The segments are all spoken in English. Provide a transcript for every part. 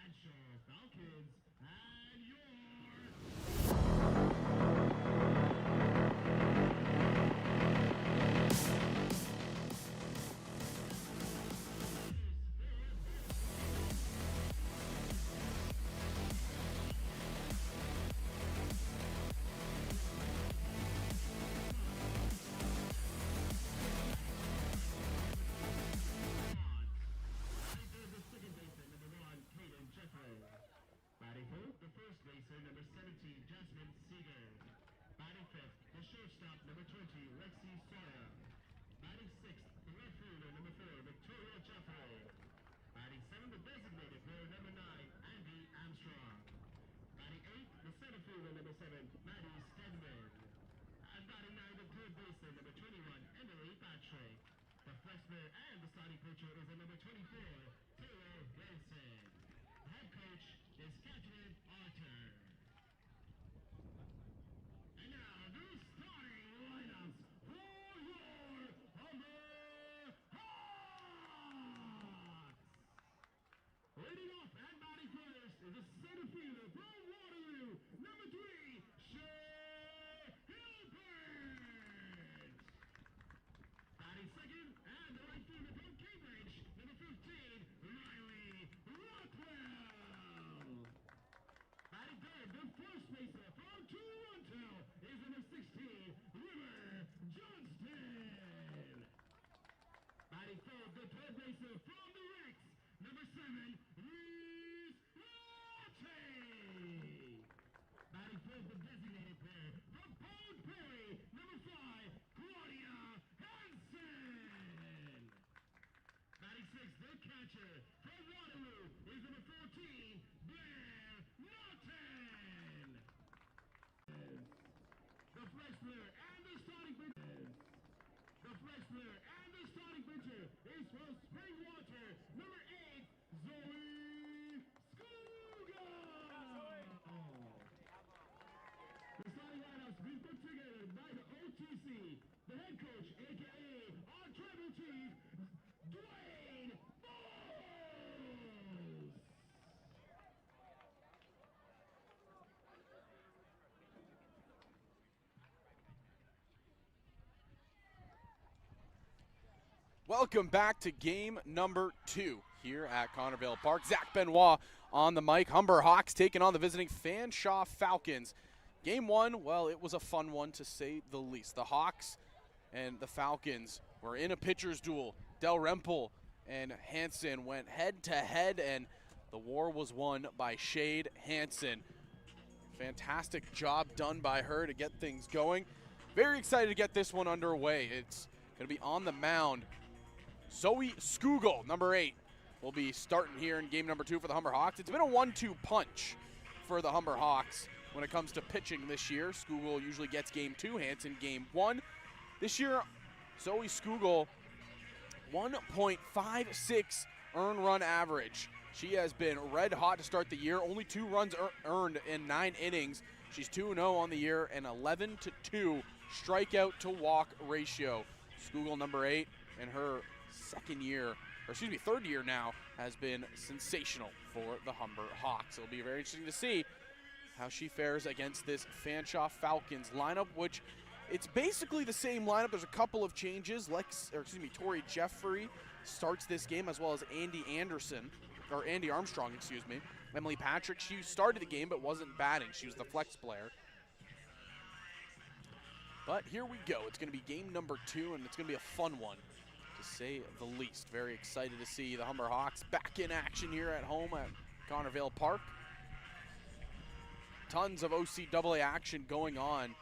Fanshawe Falcons and your batting fourth, the first baser, number 17, Jasmine Seeger. Batting fifth, the shortstop, number 20, Lexi Sawyer. Batting sixth, the left fielder, number 4, Victoria Jeffrey. Batting seventh, the designated player, number 9, Andy Armstrong. Batting eighth, the center fielder, number 7, Maddie Stedman. And batting ninth, the third baseman, number 21, Emily Patrick. The flex player and the starting pitcher is the number 24, Taylor Wilson. Head coach is Catherine Arthur. And now the starting lineups for your Humber Hawks. Leading off and batting first is the center fielder from Waterloo, number 3, Shea Hilbert. Batting second and the right fielder from Cambridge, number 15, Riley Rockwell. Batting third, the first baser from Toronto is number 16, River Johnston. Batting fourth, the third baser from the Rex, number 7, Reese Latte. Batting fourth, the designated player from Pound Prairie, number 5, Claudia Hansen. Batting sixth, the catcher from Waterloo is number 14, Blair Norton. The flex player and the starting pitcher. The flex player and the starting pitcher is from Springwater, number 8, Zoe Skuga. The starting lineups been put together by the OTC. The head coach, a.k.a. our tribal chief, Dwayne Bowles. Welcome back to game number 2 here at Connervale Park. Zach Benoit on the mic. Humber Hawks taking on the visiting Fanshawe Falcons. Game 1, well, it was a fun one to say the least. The Hawks and the Falcons were in a pitcher's duel. Del Rempel and Hansen went head-to-head, and the war was won by Shade Hansen. Fantastic job done by her to get things going. Very excited to get this one underway. It's going to be on the mound. Zoe Skugel, number 8, will be starting here in game number 2 for the Humber Hawks. It's been a 1-2 punch for the Humber Hawks when it comes to pitching this year. Skugel usually gets game 2, Hansen game 1. This year, Zoe Skugel, 1.56 earned run average. She has been red hot to start the year. Only 2 runs earned in 9 innings. She's 2-0 on the year and 11-2 strikeout to walk ratio. Skugel, number 8, in her third year now, has been sensational for the Humber Hawks. It'll be very interesting to see how she fares against this Fanshawe Falcons lineup, which it's basically the same lineup. There's a couple of changes. Tori Jeffrey starts this game, as well as Andy Armstrong, Emily Patrick, she started the game but wasn't batting. She was the flex player. But here we go. It's going to be game number 2, and it's going to be a fun one, to say the least. Very excited to see the Humber Hawks back in action here at home at Connervale Park. Tons of OCAA action going on.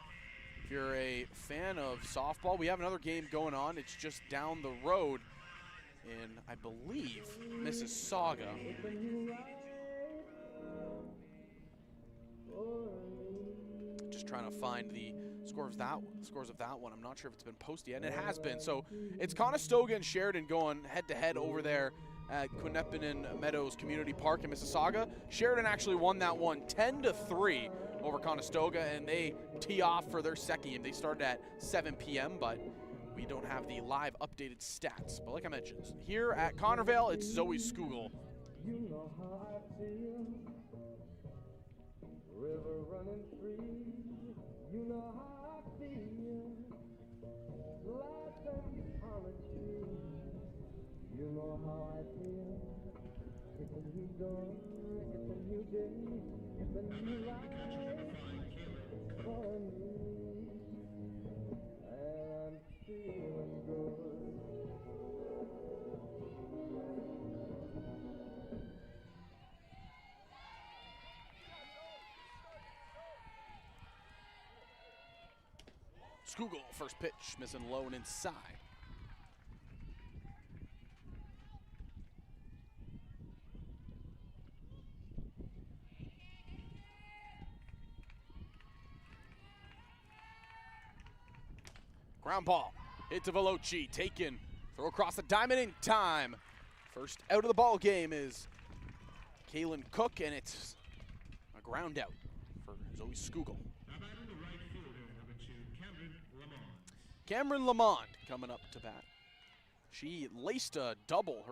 If you're a fan of softball, we have another game going on. It's just down the road in, I believe, Mississauga. Just trying to find the scores of that one. I'm not sure if it's been posted yet, and it has been. So it's Conestoga and Sheridan going head-to-head over there at Quinnipiac Meadows Community Park in Mississauga. Sheridan actually won that one 10-3 over Conestoga, and they tee off for their second game. They started at 7 p.m., but we don't have the live updated stats. But like I mentioned, here at Connervale, it's Zoe Skugel You know how I feel. River running free. You know how I feel. Life and politics. You know how I feel. It's a new dawn. It's a new day. It's a new life for me. And I'm feeling good. Skugel, first pitch, missing low and inside. Ground ball, hit to Veloci, taken, throw across the diamond in time. First out of the ball game is Kalen Cook, and it's a ground out for Zoe Skugel. Cameron Lamont coming up to bat. She laced a double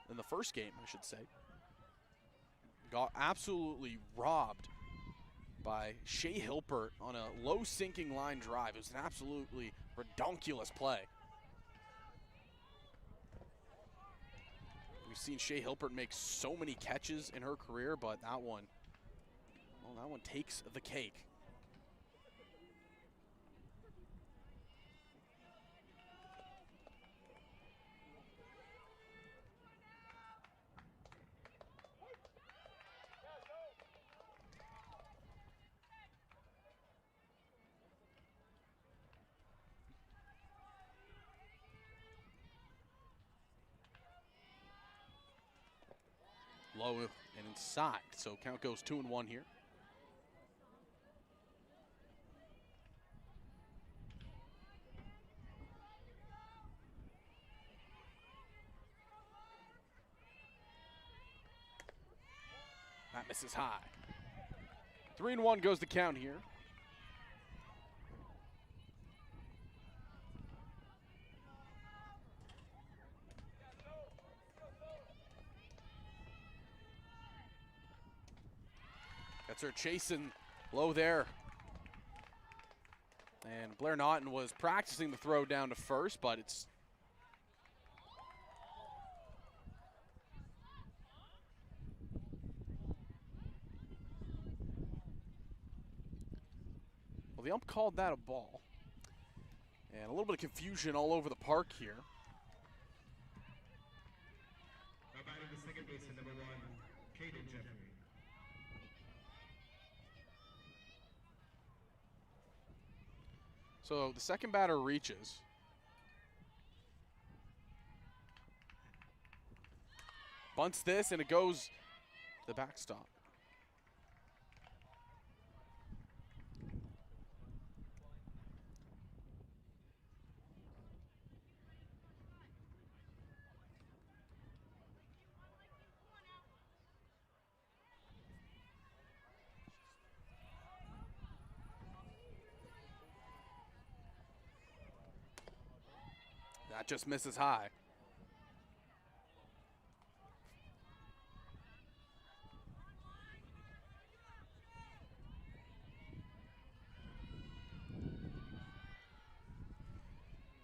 in the first game, I should say. Got absolutely robbed by Shea Hilpert on a low sinking line drive. It was an absolutely redonkulous play. We've seen Shea Hilpert make so many catches in her career, but that one takes the cake. Low and inside, so count goes 2-1 here. That misses high. 3-1 goes the count here. That's her chasing low there. And Blair Naughton was practicing the throw down to first, but it's well, the ump called that a ball. And a little bit of confusion all over the park here. Now batting the second baseman, number 1, Caden Jeffrey. So the second batter reaches. Bunts this, and it goes to the backstop. That just misses high.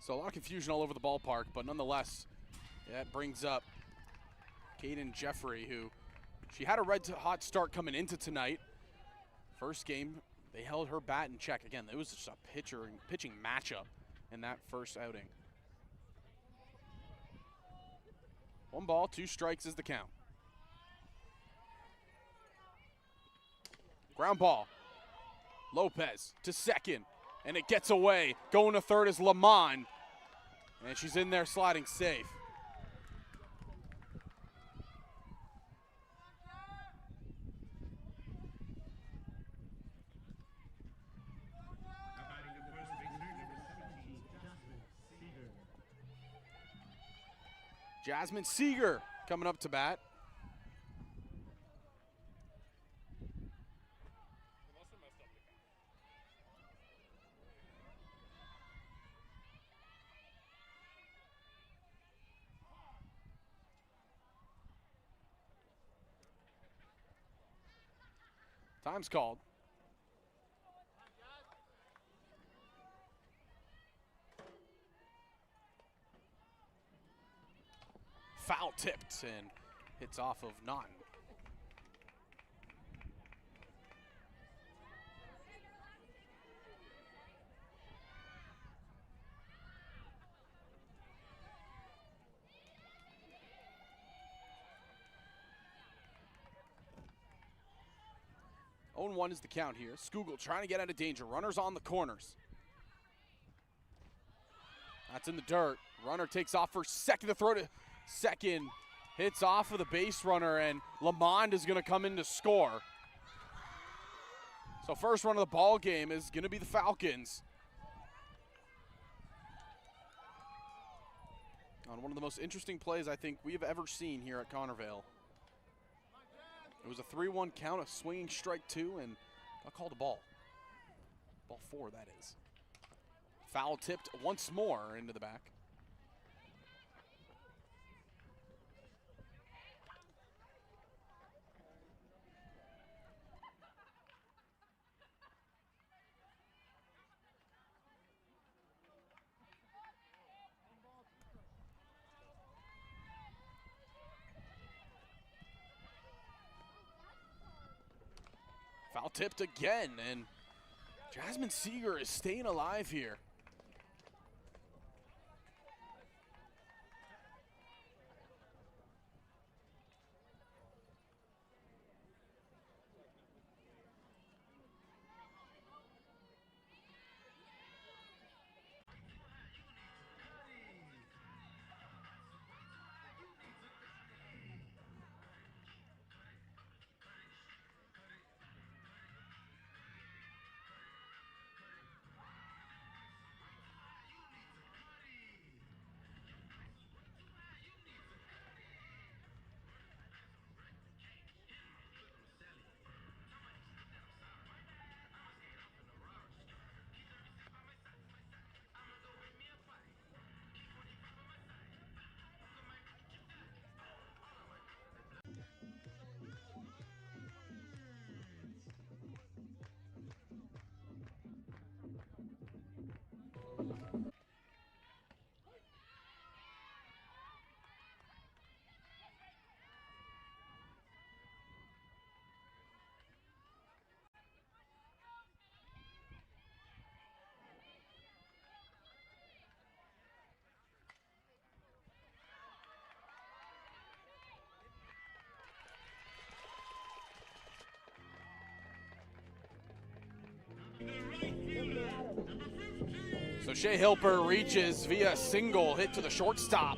So a lot of confusion all over the ballpark, but nonetheless, that brings up Caden Jeffrey, who she had a red-hot start coming into tonight. First game, they held her bat in check. Again, it was just a pitching matchup in that first outing. 1 ball, 2 strikes is the count. Ground ball. Lopez to second, and it gets away. Going to third is Lamont, and she's in there sliding safe. Jasmine Seeger coming up to bat. Time's called. Foul tipped and hits off of Naughton. Own 1 is the count here. Skugel trying to get out of danger. Runners on the corners. That's in the dirt. Runner takes off for second. The throw to second. Hits off of the base runner, and Lamond is going to come in to score. So first run of the ball game is going to be the Falcons. On one of the most interesting plays I think we have ever seen here at Connervale. It was a 3-1 count, a swinging strike 2, and got called a ball. Ball 4, that is. Foul tipped once more into the back. Foul tipped again, and Jasmine Seeger is staying alive here. So Shea Hilper reaches via single hit to the shortstop.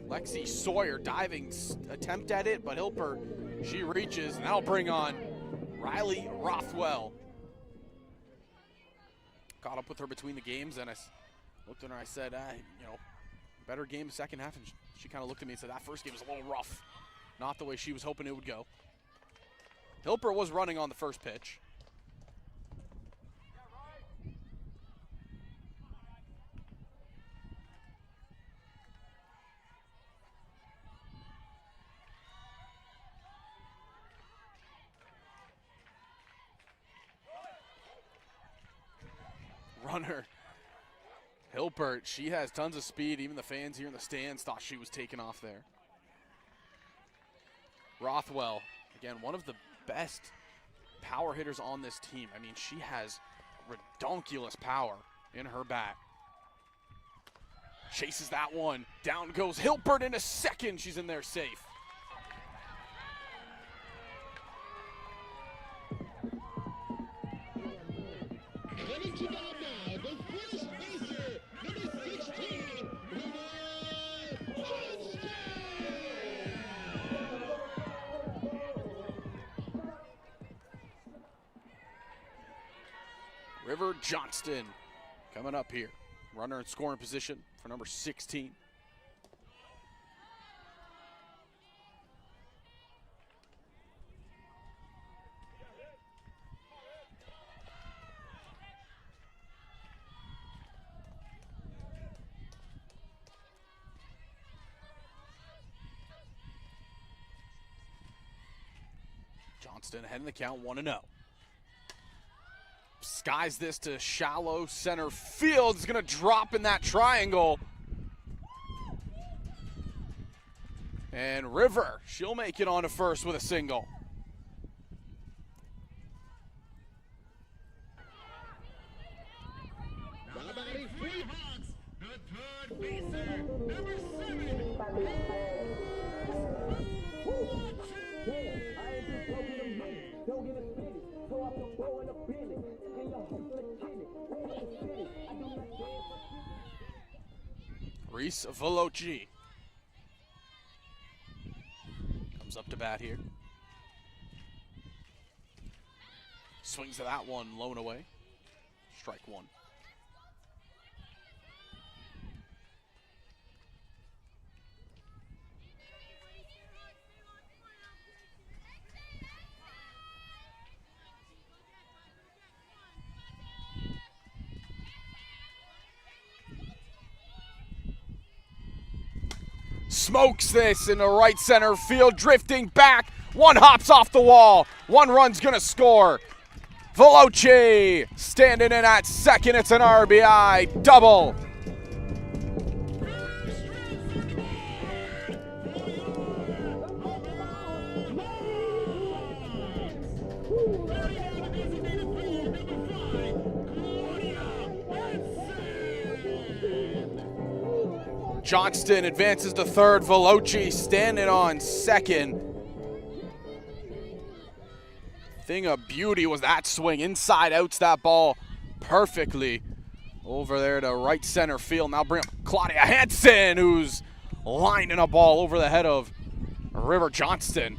Lexi Sawyer diving attempt at it, but Hilper, she reaches, and that'll bring on Riley Rothwell. Caught up with her between the games, and I looked at her and I said, better game second half, and she kind of looked at me and said, that first game was a little rough. Not the way she was hoping it would go. Hilper was running on the first pitch. Runner. Hilpert, she has tons of speed. Even the fans here in the stands thought she was taken off there. Rothwell, again, one of the best power hitters on this team. I mean, she has redonkulous power in her bat. Chases that one. Down goes Hilpert in a second. She's in there safe. River Johnston coming up here. Runner in scoring position for number 16. Johnston ahead in the count, 1-0. Skies this to shallow center field. Is going to drop in that triangle. And River, she'll make it on to first with a single. Hawks, the third baser, number 7. Reese Veloci comes up to bat here. Swings to that one, low and away. Strike one. Smokes this in the right center field, drifting back. One hops off the wall. One run's gonna score. Veloci standing in at second. It's an RBI double. Johnston advances to third. Veloci standing on second. Thing of beauty was that swing. Inside outs that ball perfectly over there to right center field. Now bring up Claudia Hansen, who's lining a ball over the head of River Johnston.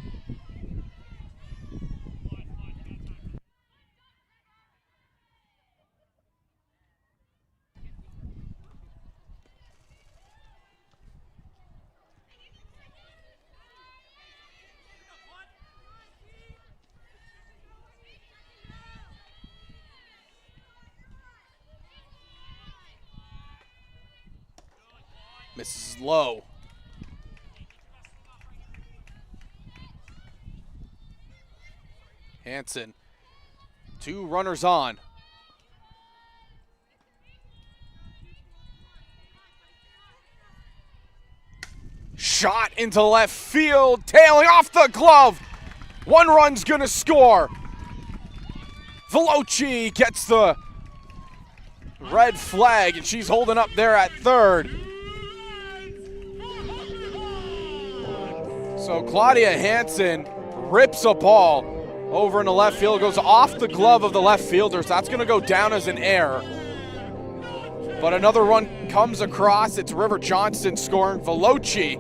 Misses low. Hansen, 2 runners on. Shot into left field, tailing off the glove. 1 run's gonna score. Veloci gets the red flag, and she's holding up there at third. So Claudia Hansen rips a ball over in the left field, goes off the glove of the left fielder, so that's going to go down as an error. But another run comes across. It's River Johnston scoring. Veloci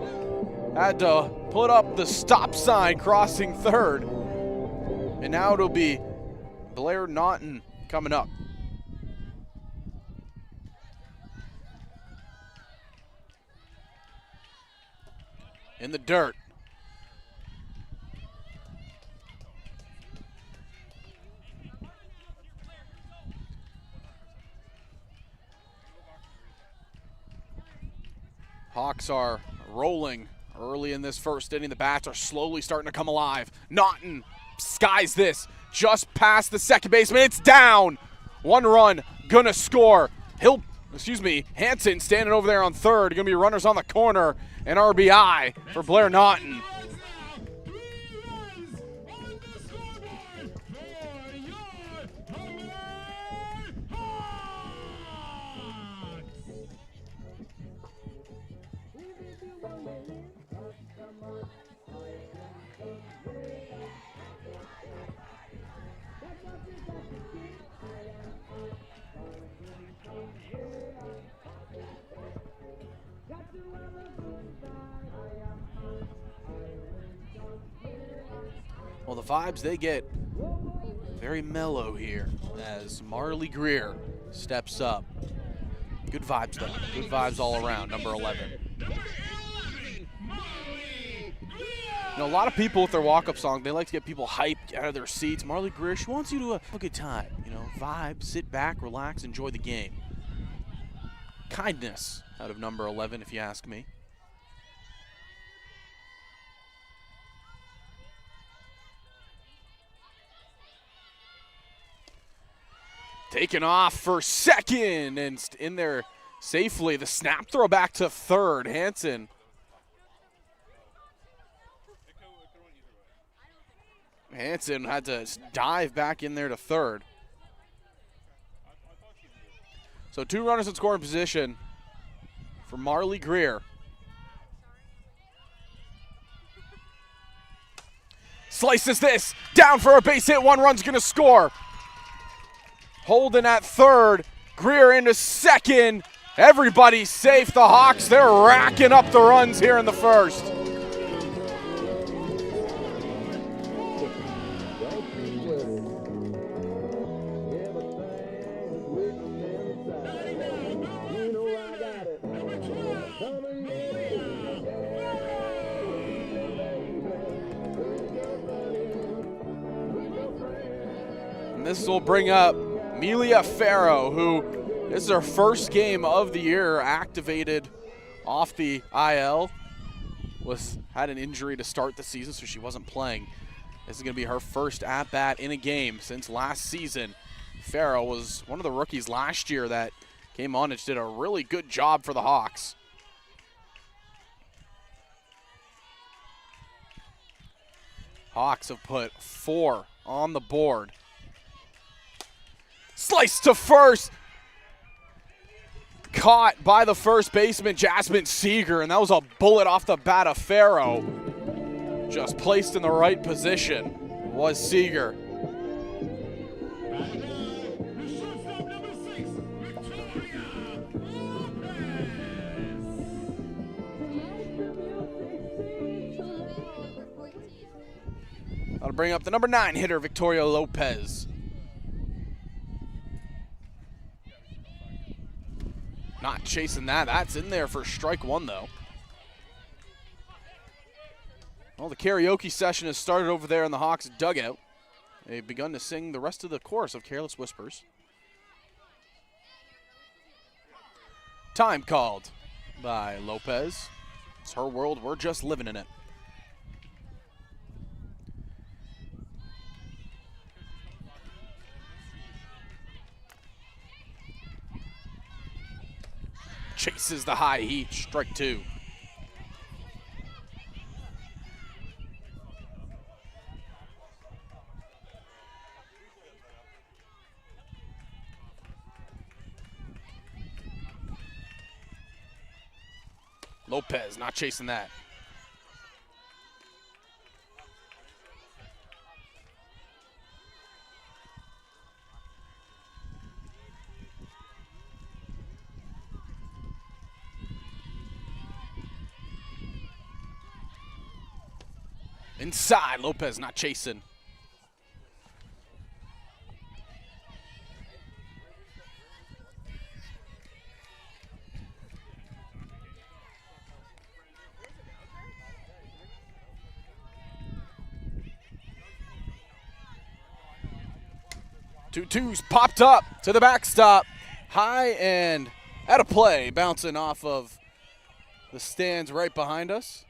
had to put up the stop sign crossing third. And now it'll be Blair Naughton coming up. In the dirt. Hawks are rolling early in this first inning. The bats are slowly starting to come alive. Naughton skies this just past the second baseman. It's down. 1 run, gonna score. Hansen standing over there on third. Gonna be runners on the corner. An RBI for Blair Naughton. Well, the vibes, they get very mellow here as Marley Greer steps up. Good vibes, though. Good vibes all around, number 11. You know, a lot of people with their walk-up song, they like to get people hyped out of their seats. Marley Greer, she wants you to have a good time. You know, vibe, sit back, relax, enjoy the game. Kindness out of number 11, if you ask me. Taken off for second and in there safely. The snap throw back to third. Hansen. Hansen had to dive back in there to third. So 2 runners in scoring position for Marley Greer. Slices this, down for a base hit, 1 run's gonna score. Holden at third, Greer into second. Everybody's safe, the Hawks, they're racking up the runs here in the first. This will bring up Amelia Farrow, who this is her first game of the year activated off the IL. Had an injury to start the season, so she wasn't playing. This is going to be her first at-bat in a game since last season. Farrow was one of the rookies last year that came on and did a really good job for the Hawks. Hawks have put 4 on the board. Slice to first. Caught by the first baseman, Jasmine Seeger, and that was a bullet off the bat of Farrow. Just placed in the right position was Seeger. That'll bring up the number 9 hitter, Victoria Lopez. Not chasing that. That's in there for strike 1, though. Well, the karaoke session has started over there in the Hawks dugout. They've begun to sing the rest of the chorus of Careless Whispers. Time called by Lopez. It's her world. We're just living in it. Chases the high heat, strike 2. Lopez not chasing that. Inside, Lopez not chasing. Two twos popped up to the backstop. High and out of play, bouncing off of the stands right behind us.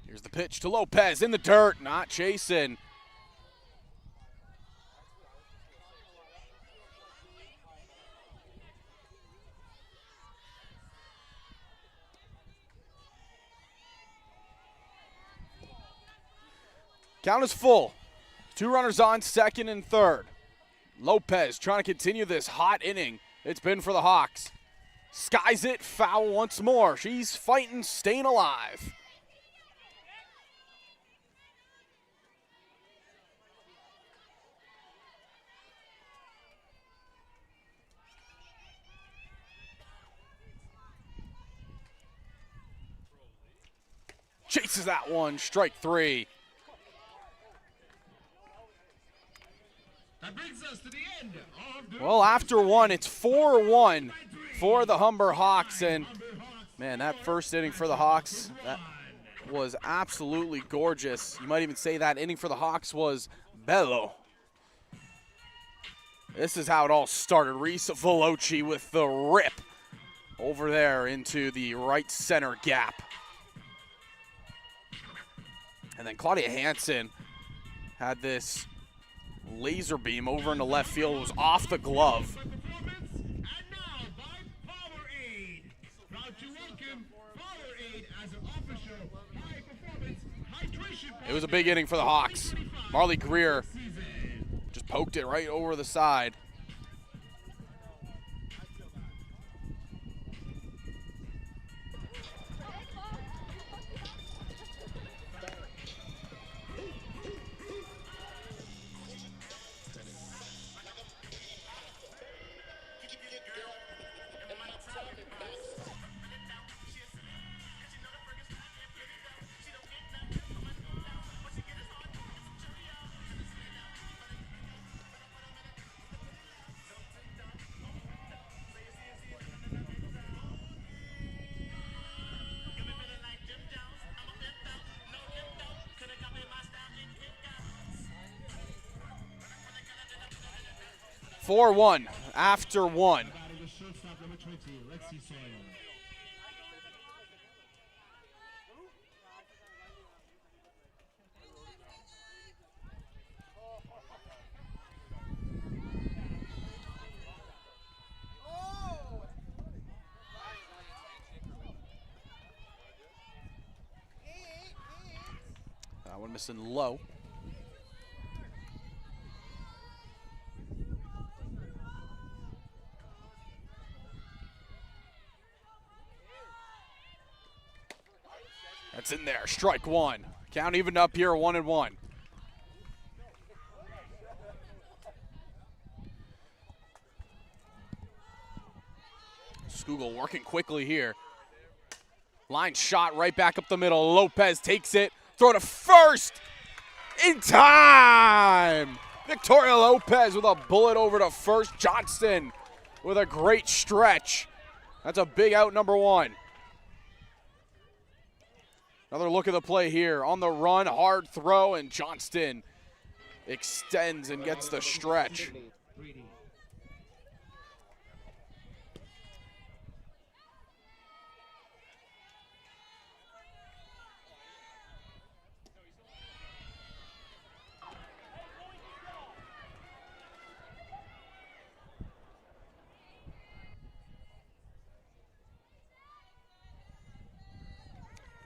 Here's the pitch to Lopez in the dirt, not chasing. Count is full. 2 runners on, second and third. Lopez trying to continue this hot inning. It's been for the Hawks. Skies it, foul once more. She's fighting, staying alive. Chases that one, strike 3. That brings us to the end of the Well, after one, it's 4-1 for the Humber Hawks. And, man, that first inning for the Hawks, that was absolutely gorgeous. You might even say that inning for the Hawks was bello. This is how it all started. Reese Veloci with the rip over there into the right center gap. And then Claudia Hansen had this laser beam over into left field. It was off the glove. And now by Powerade. Proud to welcome Powerade as an official high-performance hydration. It was a big inning for the Hawks. Marley Greer just poked it right over the side. Four one after one. Batting the shortstop number 20, Lexi Sawyer. That one missing low. That's in there. Strike one. Count even up here, 1-1. Skugel working quickly here. Line shot right back up the middle. Lopez takes it. Throw to first. In time. Victoria Lopez with a bullet over to first. Johnston with a great stretch. That's a big out, number one. Another look at the play here. On the run, hard throw, and Johnston extends and gets the stretch.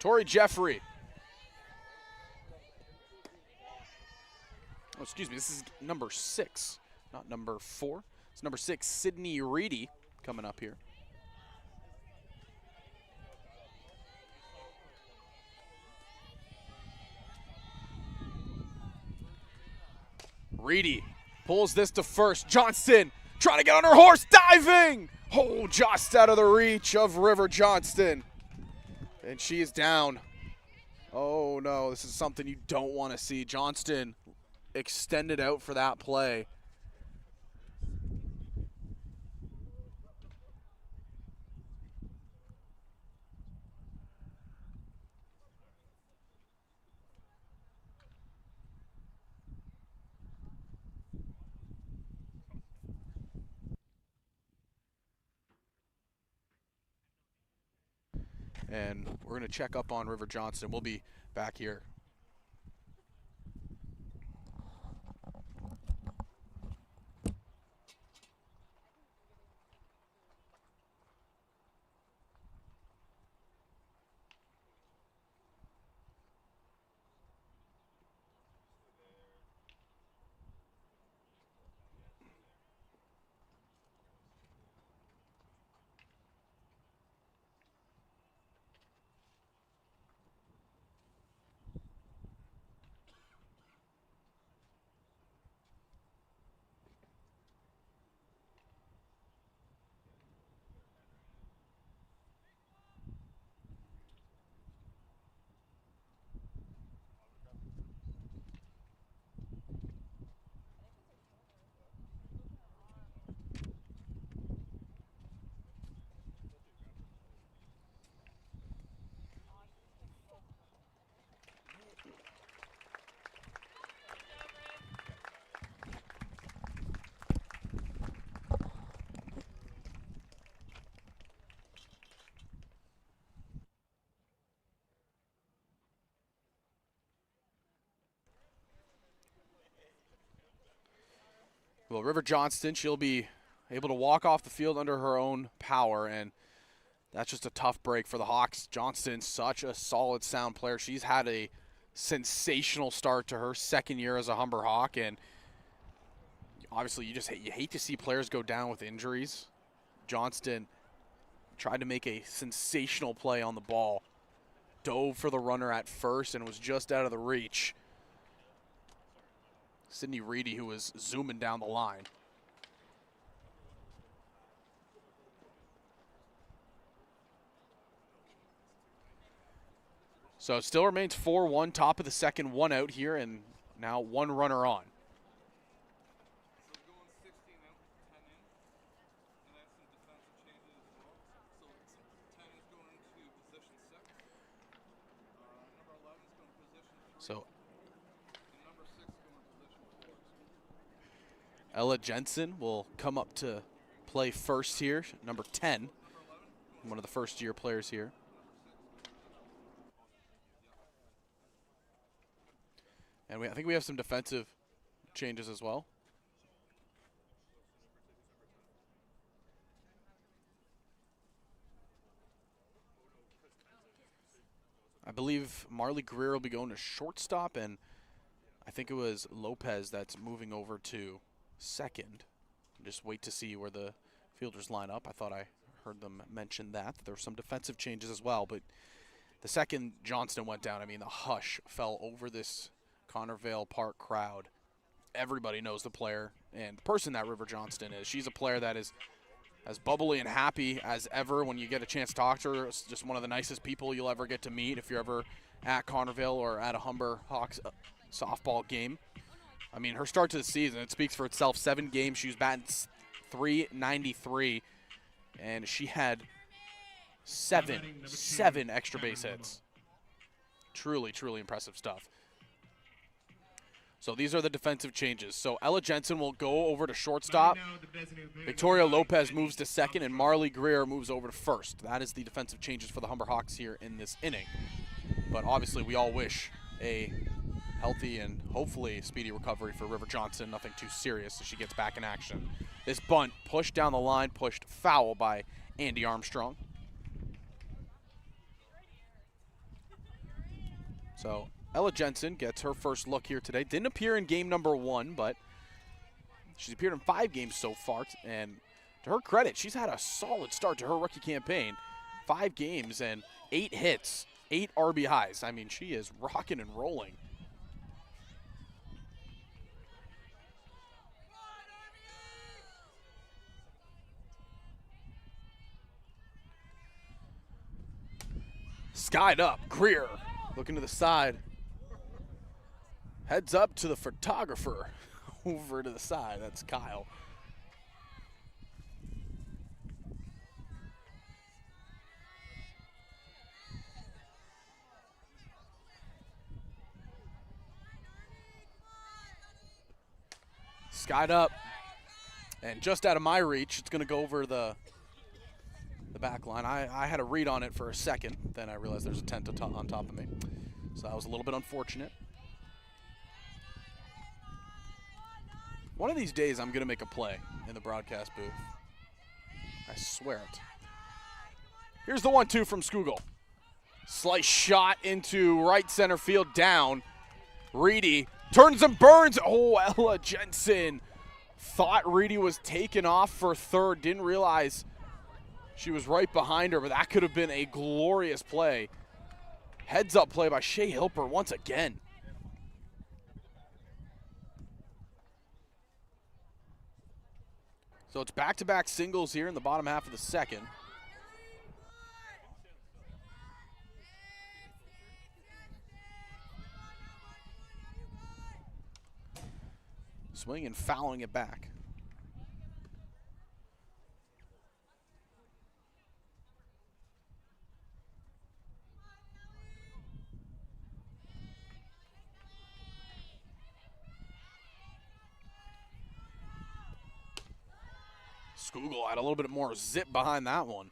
Tori Jeffrey. Oh, excuse me, this is number 6, not number 4. It's number 6, Sydney Reedy, coming up here. Reedy pulls this to first. Johnston trying to get on her horse, diving! Oh, just out of the reach of River Johnston. And she is down. Oh, no, this is something you don't want to see. Johnston extended out for that play. And we're going to check up on River Johnston. We'll be back here. Well, River Johnston, she'll be able to walk off the field under her own power, and that's just a tough break for the Hawks. Johnston, such a solid, sound player. She's had a sensational start to her second year as a Humber Hawk, and obviously you hate to see players go down with injuries. Johnston tried to make a sensational play on the ball, dove for the runner at first and was just out of the reach. Sydney Reedy, who was zooming down the line. So it still remains 4-1, top of the second, one out here, and now one runner on. So Ella Jensen will come up to play first here, number 10, one of the first-year players here. And I think we have some defensive changes as well. I believe Marley Greer will be going to shortstop, and I think it was Lopez that's moving over to second. Just wait to see where the fielders line up. I thought I heard them mention that. There were some defensive changes as well, but the second Johnston went down, I mean, the hush fell over this Connervale Park crowd. Everybody knows the player and the person that River Johnston is. She's a player that is as bubbly and happy as ever when you get a chance to talk to her. It's just one of the nicest people you'll ever get to meet if you're ever at Connervale or at a Humber Hawks softball game. I mean, her start to the season, it speaks for itself. 7 games, she was batting .393, and she had seven extra base hits. Truly, truly impressive stuff. So these are the defensive changes. So Ella Jensen will go over to shortstop. Victoria Lopez moves to second, and Marley Greer moves over to first. That is the defensive changes for the Humber Hawks here in this inning. But obviously we all wish a healthy and hopefully speedy recovery for River Johnston. Nothing too serious as she gets back in action. This bunt pushed down the line, pushed foul by Andy Armstrong. So Ella Jensen gets her first look here today. Didn't appear in game number 1, but she's appeared in 5 games so far. And to her credit, she's had a solid start to her rookie campaign. 5 games and 8 hits, 8 RBIs. I mean, she is rocking and rolling. Skied up, Greer looking to the side. Heads up to the photographer over to the side. That's Kyle. Skied up. And just out of my reach, it's going to go over the back line. I had a read on it for a second. Then I realized there's a tent on top of me. So that was a little bit unfortunate. One of these days, I'm going to make a play in the broadcast booth. I swear it. Here's the 1-2 from Skugel. Slice shot into right center field down. Reedy turns and burns. Oh, Ella Jensen thought Reedy was taken off for third. Didn't realize she was right behind her, but that could have been a glorious play. Heads up play by Shea Hilper once again. So it's back-to-back singles here in the bottom half of the second. Swinging and fouling it back. Skugel had a little bit more zip behind that one.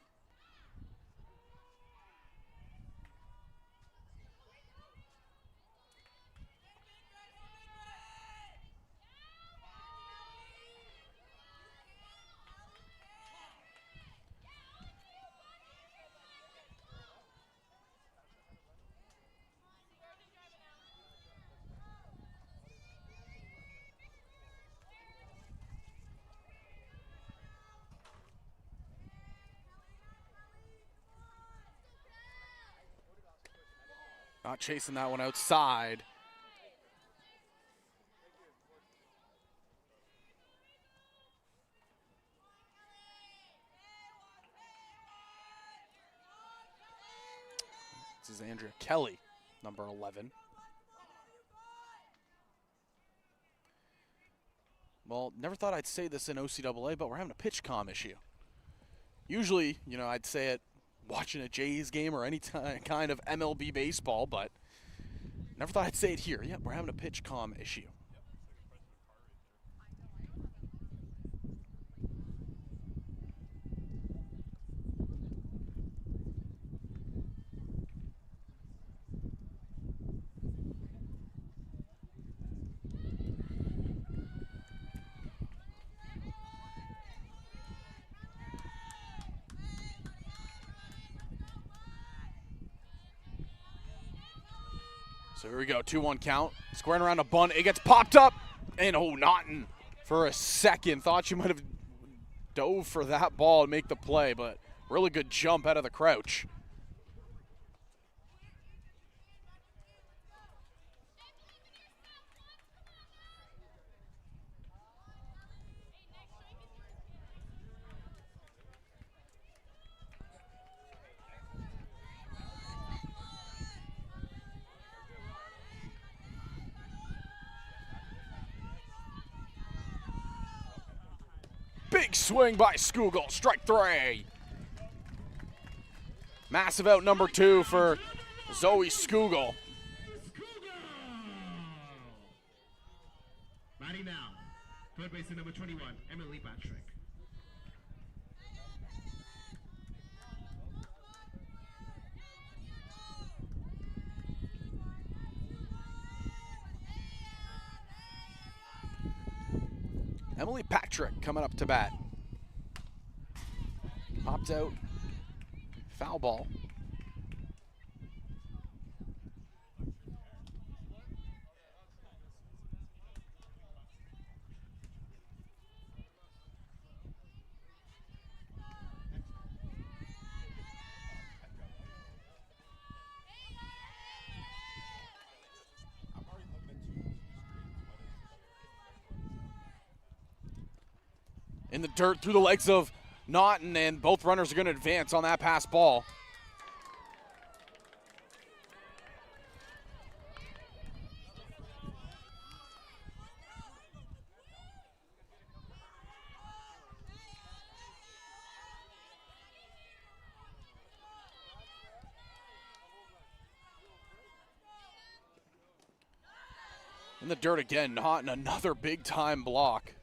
Not chasing that one outside. This is Andrea Kelly, number 11. Well, never thought I'd say this in OCAA, but we're having a pitch comm issue. Usually, you know, I'd say it watching a Jays game or any kind of MLB baseball, but never thought I'd say it here. Yeah, we're having a pitch comm issue. So here we go, 2-1 count. Squaring around a bunt. It gets popped up. And oh, Naughton for a second. Thought she might have dove for that ball and make the play, but really good jump out of the crouch. Big swing by Skugel, strike 3. Massive out number 2 for Zoe Skugel. Batting now, third baseman number 21, Emily Patrick. Emily Patrick coming up to bat. Popped out. Foul ball. In the dirt through the legs of Naughton, and both runners are going to advance on that pass ball. In the dirt again, Naughton, another big time block.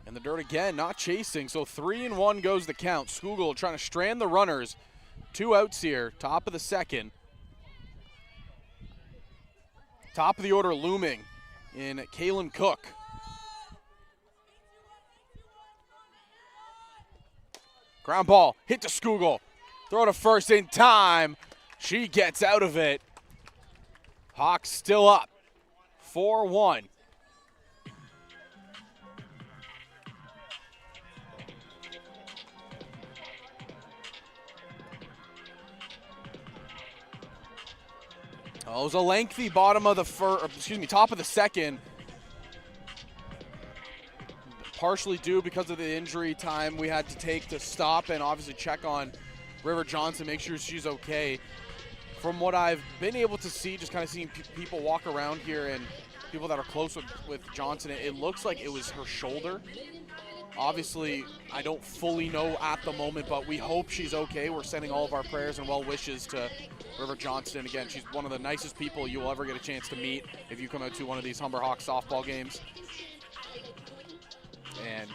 In the dirt again, not chasing, so 3-1 goes the count. Skugel trying to strand the runners. 2 outs here, top of the second. Top of the order looming in Kaylin Cook. Ground ball, hit to Skugel. Throw to first in time. She gets out of it. Hawks still up, 4-1. Oh, it was a lengthy bottom of the top of the second. Partially due because of the injury time we had to take to stop and obviously check on River Johnson, make sure she's okay. From what I've been able to see, just kind of seeing people walk around here and people that are close with Johnson, it looks like it was her shoulder. Obviously, I don't fully know at the moment, but we hope she's okay. We're sending all of our prayers and well wishes to River Johnston. Again, she's one of the nicest people you will ever get a chance to meet if you come out to one of these Humber Hawks softball games. And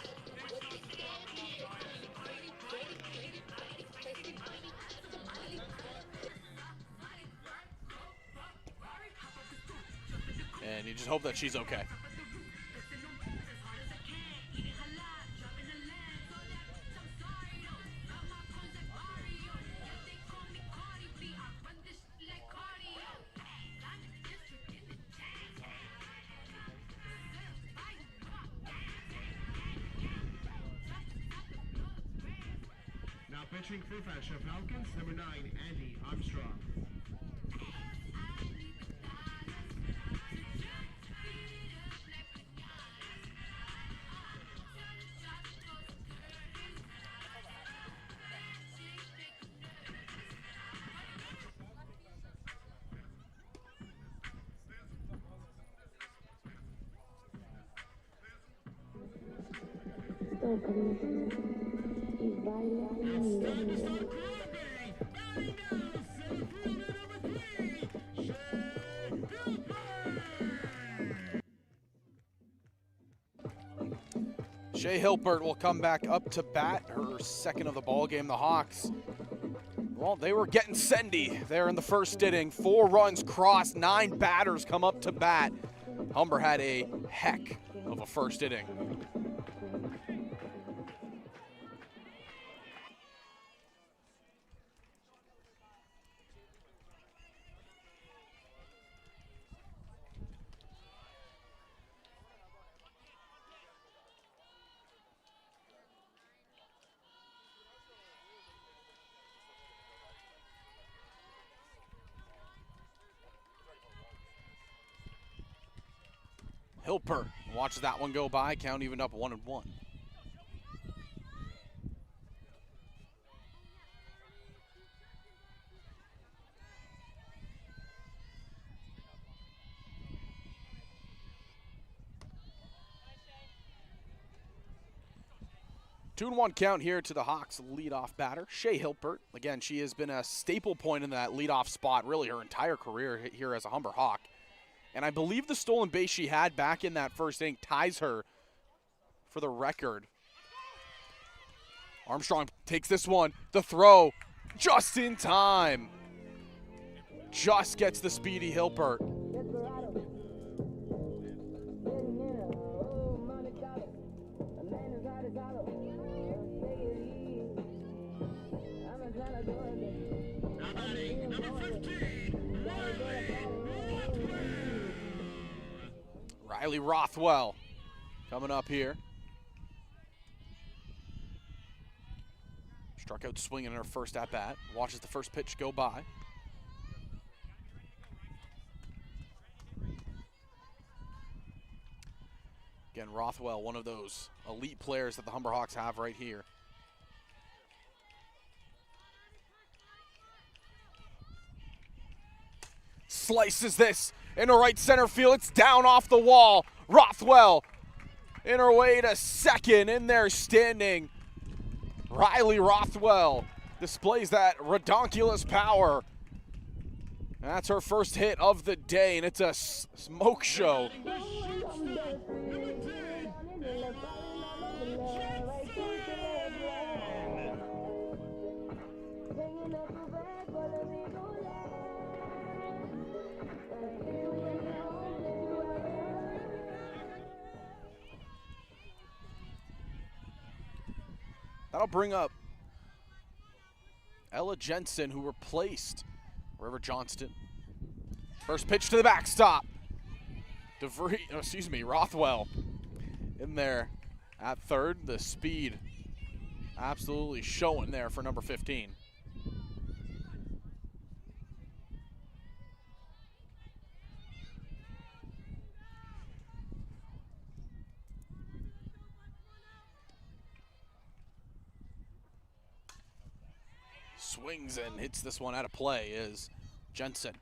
you just hope that she's okay. Featuring for Fanshawe Falcons, number 9, Andy Armstrong. Shea Hilpert will come back up to bat, her second of the ball game. The Hawks, well, they were getting sendy there in the first inning. 4 runs crossed, 9 batters come up to bat. Humber had a heck of a first inning. Hilpert watches that one go by, count even up 1-1. Two and 1 count here to the Hawks leadoff batter, Shea Hilpert. Again, she has been a staple point in that leadoff spot really her entire career here as a Humber Hawk. And I believe the stolen base she had back in that first inning ties her for the record. Armstrong takes this one. The throw just in time. Just gets the speedy Hilpert. Riley Rothwell coming up here. Struck out swinging in her first at-bat. Watches the first pitch go by. Again, Rothwell, one of those elite players that the Humber Hawks have right here. Slices this into right center field. It's down off the wall. Rothwell in her way to second. In there standing Riley Rothwell displays that redonkulous power. That's her first hit of the day, and it's a smoke show. That'll bring up Ella Jensen, who replaced River Johnston. First pitch to the backstop. Rothwell in there at third. The speed absolutely showing there for number 15. Swings and hits this one out of play is Jensen.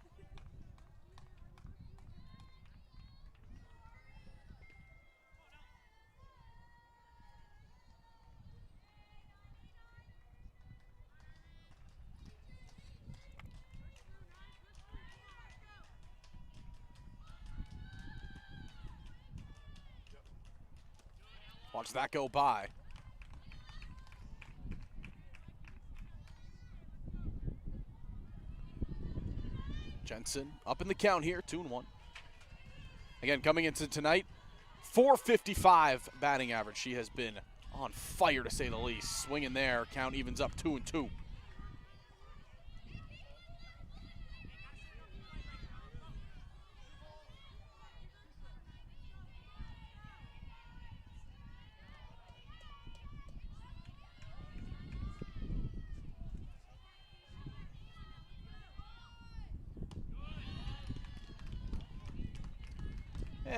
Watch that go by. Jensen up in the count here, 2-1. Again, coming into tonight, .455 batting average. She has been on fire, to say the least. Swinging there, count evens up 2-2.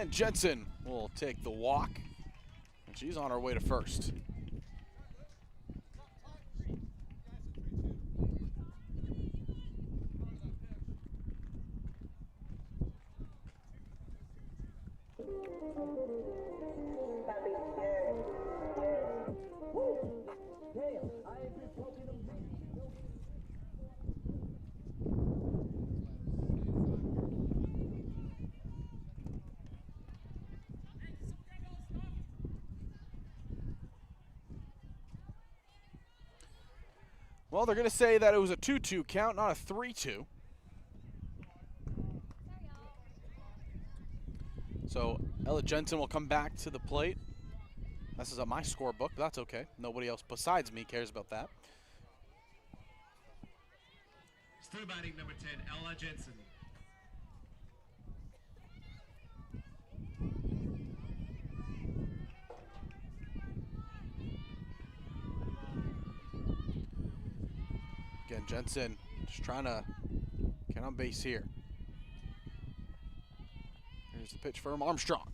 And Jensen will take the walk. And she's on her way to first. Well, they're going to say that it was a 2-2 count, not a 3-2. So Ella Jensen will come back to the plate. This is on my scorebook, but that's okay. Nobody else besides me cares about that. Still batting number 10, Ella Jensen. Again, Jensen just trying to get on base here. Here's the pitch from Armstrong.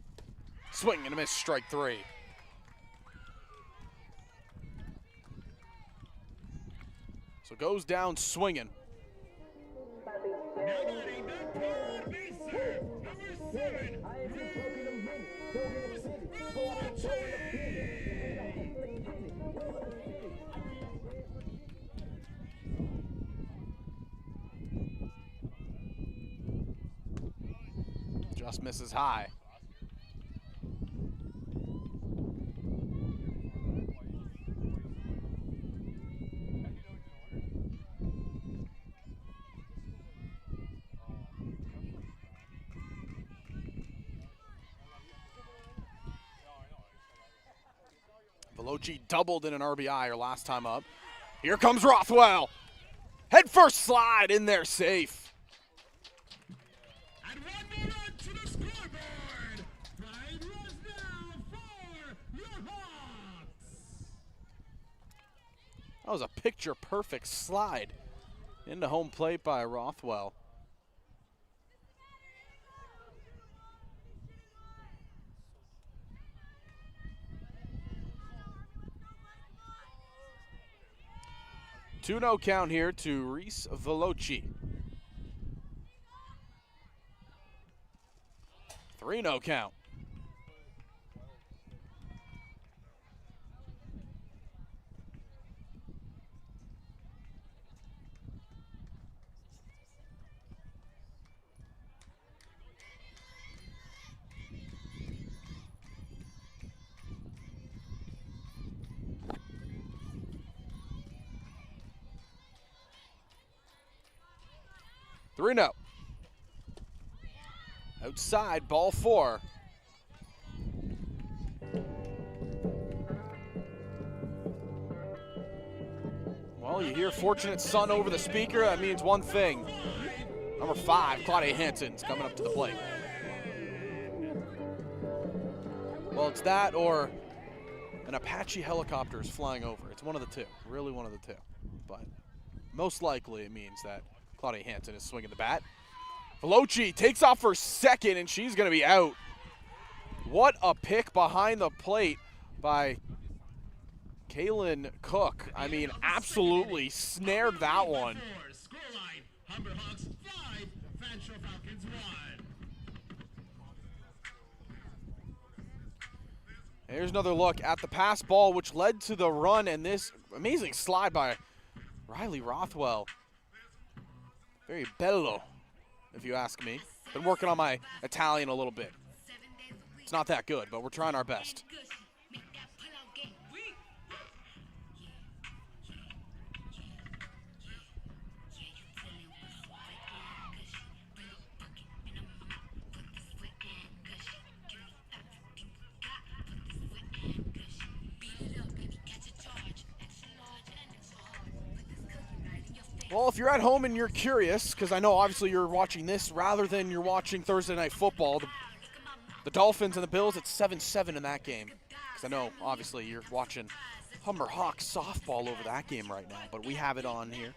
Swing and a miss, strike 3. So goes down swinging. Just misses high. Veloci doubled in an RBI her last time up. Here comes Rothwell. Head first slide in there, safe. And one more run to the scoreboard. 5 runs now for your Hawks. That was a picture-perfect slide into home plate by Rothwell. Two-no count here to Reese Veloci. 3-0 count. No. Outside, ball 4. Well, you hear Fortunate Son over the speaker. That means one thing. Number 5, Claudia Hansen's coming up to the plate. Well, it's that or an Apache helicopter is flying over. It's one of the two. Really one of the two. But most likely it means that Claudia Hansen is swinging the bat. Veloci takes off for second, and she's going to be out. What a pick behind the plate by Kaylin Cook. I mean, absolutely snared that one. Scoreline, Humber Hawks 5, Fanshawe Falcons 1. Here's another look at the pass ball, which led to the run, and this amazing slide by Riley Rothwell. Very bello, if you ask me. Been working on my Italian a little bit. It's not that good, but we're trying our best. Well, if you're at home and you're curious, because I know obviously you're watching this rather than you're watching Thursday Night Football, the Dolphins and the Bills, it's 7-7 in that game. Because I know obviously you're watching Humber Hawks softball over that game right now, but we have it on here.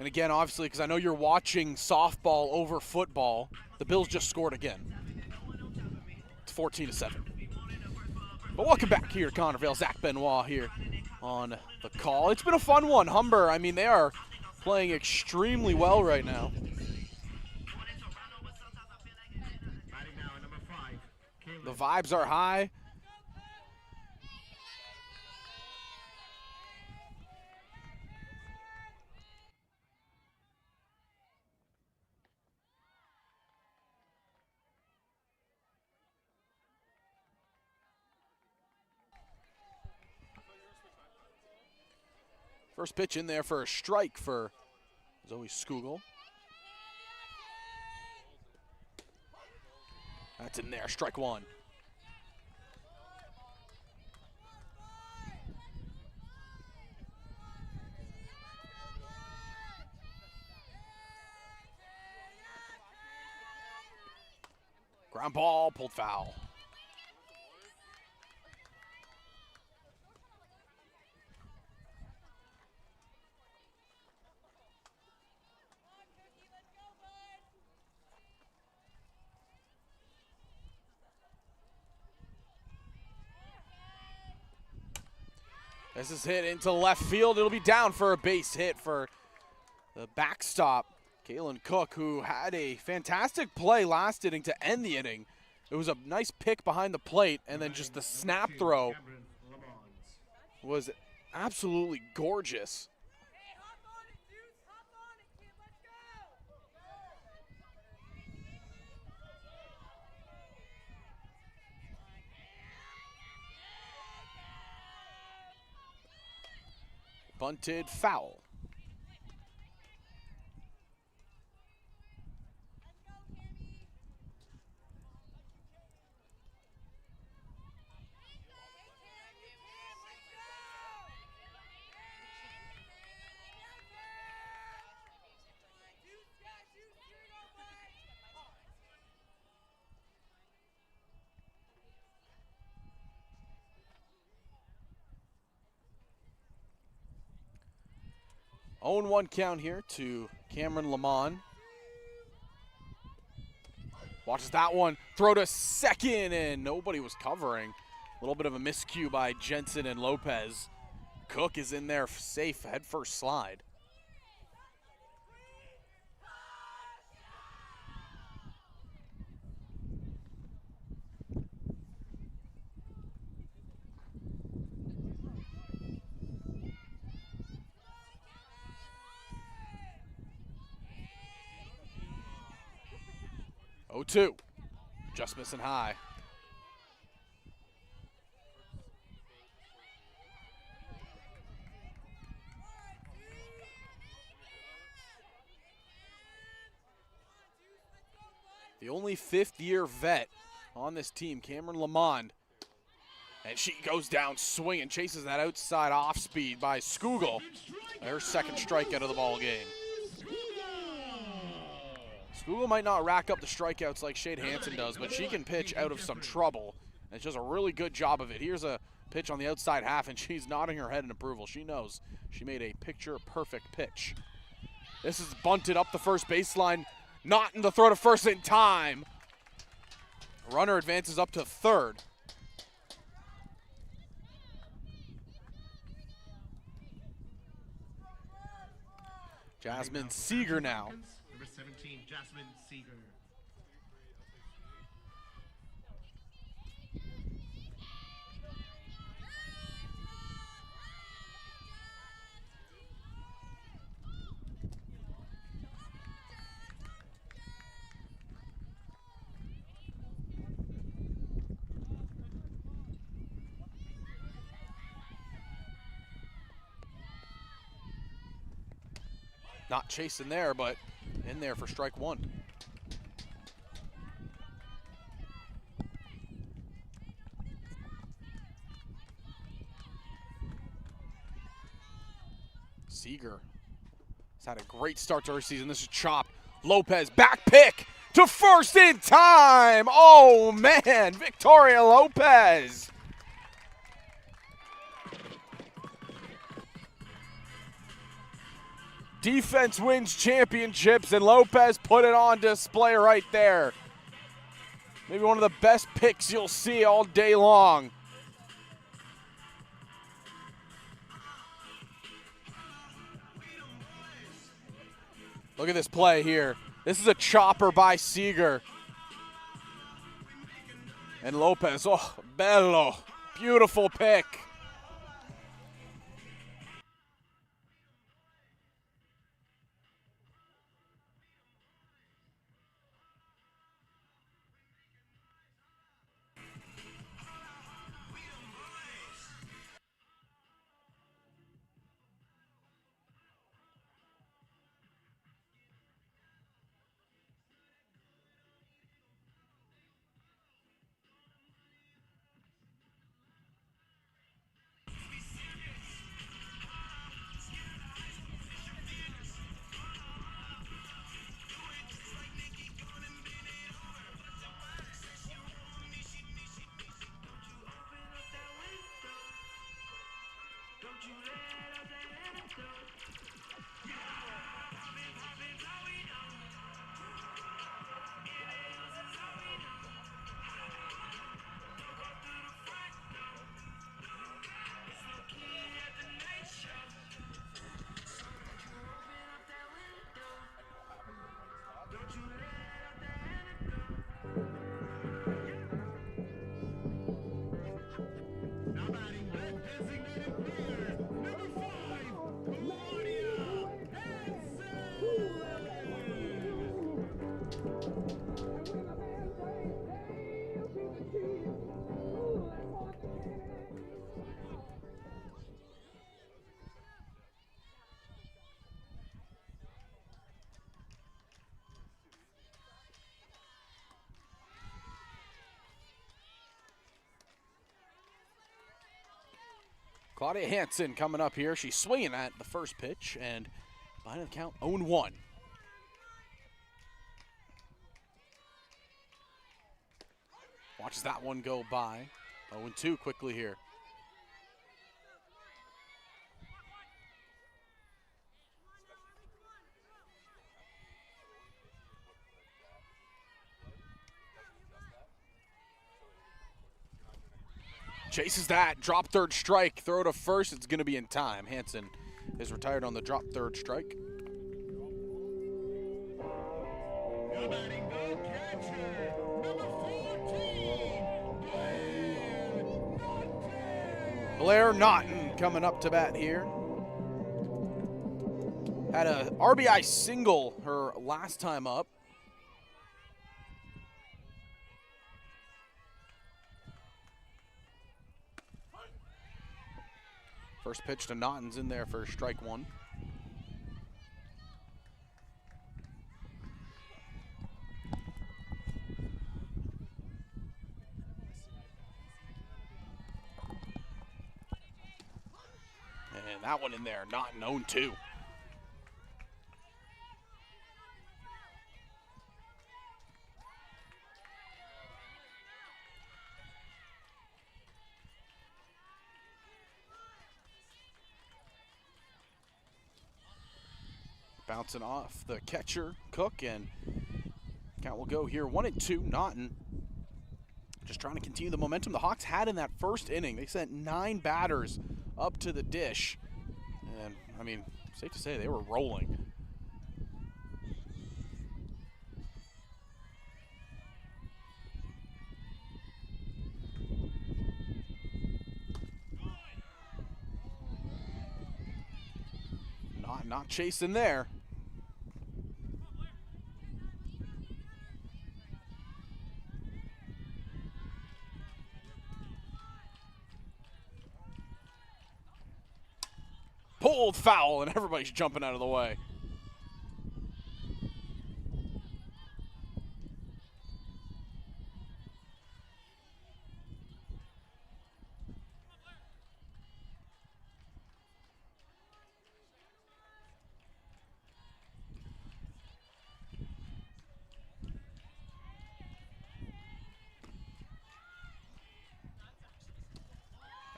And again, obviously, because I know you're watching softball over football, the Bills just scored again. It's 14-7. But welcome back here to Connervale. Zach Benoit here on the call. It's been a fun one. Humber, I mean, they are playing extremely well right now. The vibes are high. First pitch in there for a strike for Zoe Skugel. That's in there, strike one. Ground ball, pulled foul. This is hit into left field. It'll be down for a base hit for the backstop, Kaylin Cook, who had a fantastic play last inning to end the inning. It was a nice pick behind the plate, and then just the snap throw was absolutely gorgeous. Bunted foul. Own one count here to Cameron Lamont. Watches that one. Throw to second, and nobody was covering. A little bit of a miscue by Jensen and Lopez. Cook is in there safe, head first slide. Oh, 2. Just missing high. The only fifth-year vet on this team, Cameron Lamont. And she goes down swinging, chases that outside off speed by Skugel. Her second strikeout of the ball game. Skugel might not rack up the strikeouts like Shade Hansen does, but she can pitch out of some trouble. And she does a really good job of it. Here's a pitch on the outside half, and she's nodding her head in approval. She knows she made a picture-perfect pitch. This is bunted up the first baseline. Not in the throw to first in time. Runner advances up to third. Jasmine Seeger now. Number 17, Jasmine Seeger. Not chasing there, but in there for strike one. Seeger has had a great start to her season. This is Chop. Lopez back pick to first in time. Oh man, Victoria Lopez. Defense wins championships, and Lopez put it on display right there. Maybe one of the best picks you'll see all day long. Look at this play here. This is a chopper by Seeger. And Lopez, oh, bello. Beautiful pick. Claudia Hansen coming up here. She's swinging at the first pitch, and by the count, 0-1. Watches that one go by. 0-2 quickly here. Chases that, drop third strike, throw to first, it's gonna be in time. Hansen is retired on the drop third strike. Blair Naughton coming up to bat here. Had a RBI single her last time up. First pitch to Naughton's in there for strike one. And that one in there, Naughton 0-2. Bouncing off the catcher, Cook, and count will go here 1-2. Naughton just trying to continue the momentum the Hawks had in that first inning. They sent 9 batters up to the dish. And, I mean, safe to say they were rolling. Not chasing there. Pulled foul, and everybody's jumping out of the way.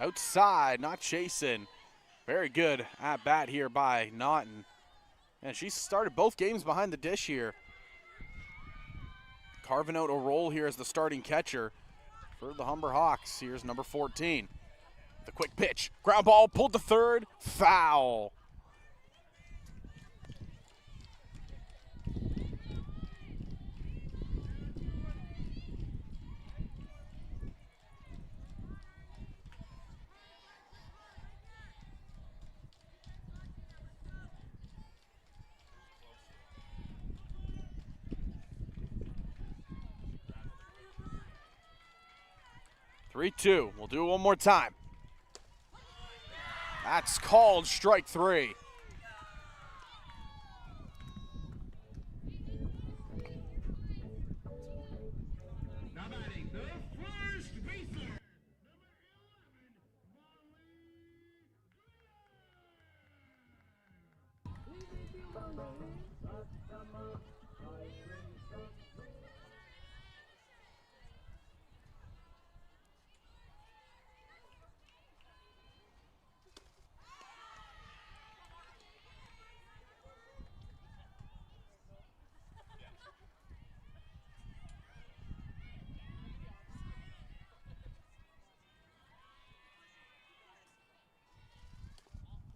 Outside, not chasing. Very good at bat here by Naughton. And she started both games behind the dish here. Carving out a role here as the starting catcher for the Humber Hawks. Here's number 14. The quick pitch. Ground ball pulled to third. Foul. Three-two. We'll do it one more time. That's called strike three. Now batting the first baseman.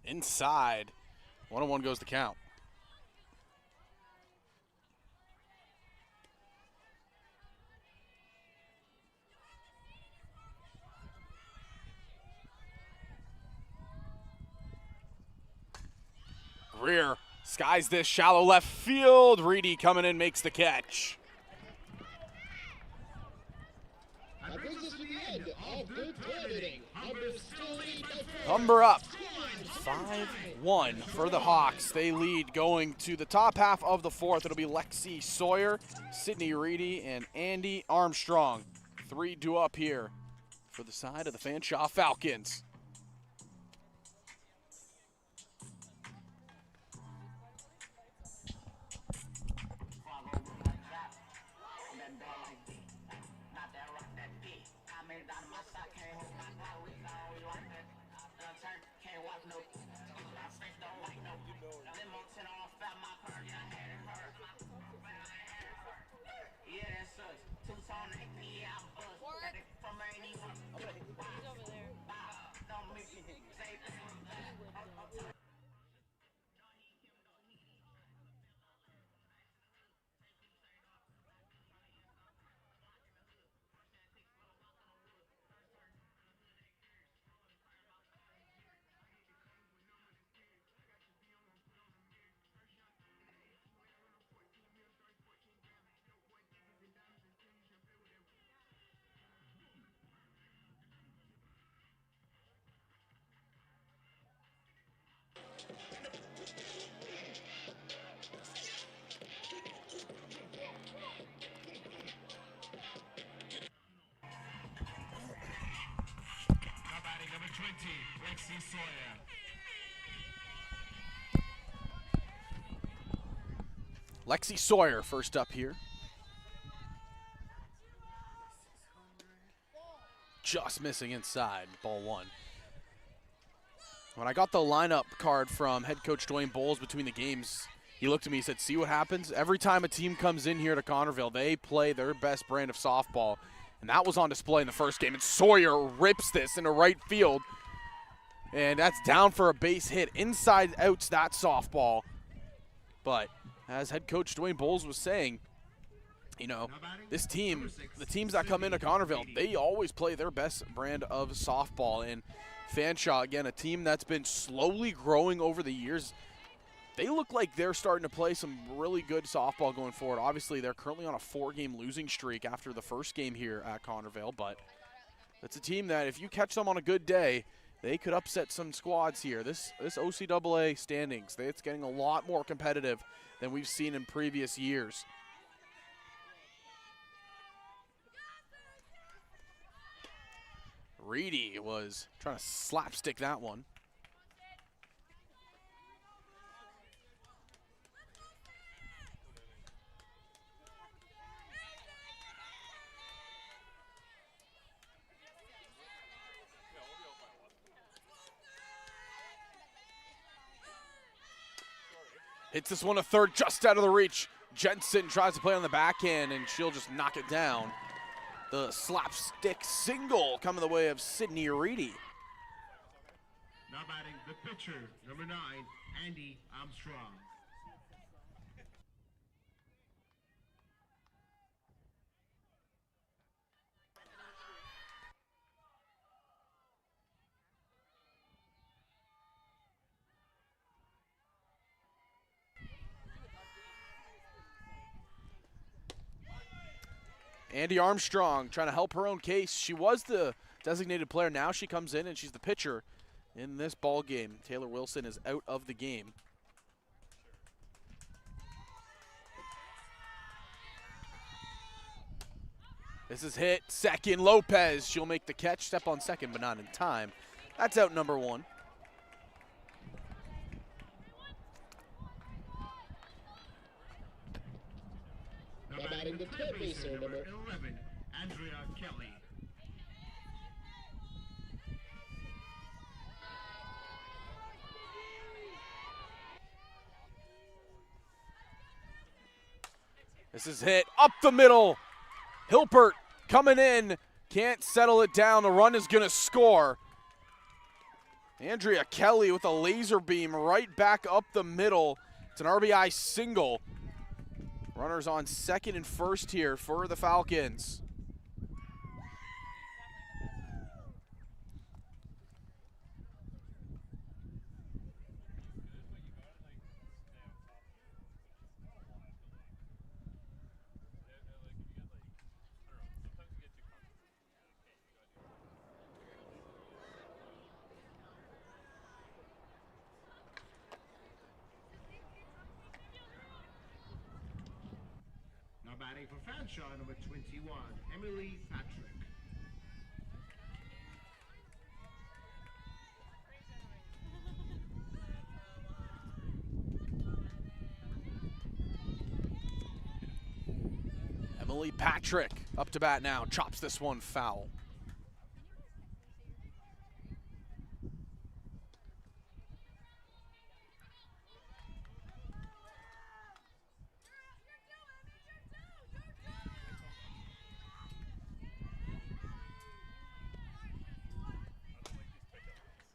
Inside. 1-1 goes the count. Greer skies this shallow left field. Reedy coming in, makes the catch. That brings us to the end of the third inning. Humber still lead by 4. Humber up 5-1 for the Hawks. They lead going to the top half of the fourth. It'll be Lexi Sawyer, Sydney Reedy, and Andy Armstrong. 3 due up here for the side of the Fanshawe Falcons. Lexi Sawyer. Lexi Sawyer first up here. Just missing inside, ball 1. When I got the lineup card from head coach Dwayne Bowles between the games, he looked at me and said, see what happens? Every time a team comes in here to Connerville, they play their best brand of softball. And that was on display in the first game. And Sawyer rips this into right field. And that's down for a base hit. Inside outs that softball. But as head coach Dwayne Bowles was saying, you know, this team, the teams that come into Connerville, they always play their best brand of softball. And Fanshawe, again, a team that's been slowly growing over the years, they look like they're starting to play some really good softball going forward. Obviously, they're currently on a 4-game losing streak after the first game here at Connerville, but it's a team that if you catch them on a good day, they could upset some squads here. This OCAA standings, it's getting a lot more competitive than we've seen in previous years. Reedy was trying to slapstick that one. Hits this one a third, just out of the reach. Jensen tries to play on the backhand, and she'll just knock it down. The slapstick single coming the way of Sydney Reedy. Now batting the pitcher, number 9, Andy Armstrong. Andy Armstrong trying to help her own case. She was the designated player. Now she comes in and she's the pitcher in this ball game. Taylor Wilson is out of the game. This is hit. Second, Lopez. She'll make the catch. Step on second, but not in time. That's out number 1. Now batting the third baser, number 11, Andrea Kelly. This is hit up the middle. Hilpert coming in. Can't settle it down. The run is going to score. Andrea Kelly with a laser beam right back up the middle. It's an RBI single. Runners on second and first here for the Falcons. Batting for Fanshawe, number 21, Emily Patrick. Emily Patrick up to bat now. Chops this one foul.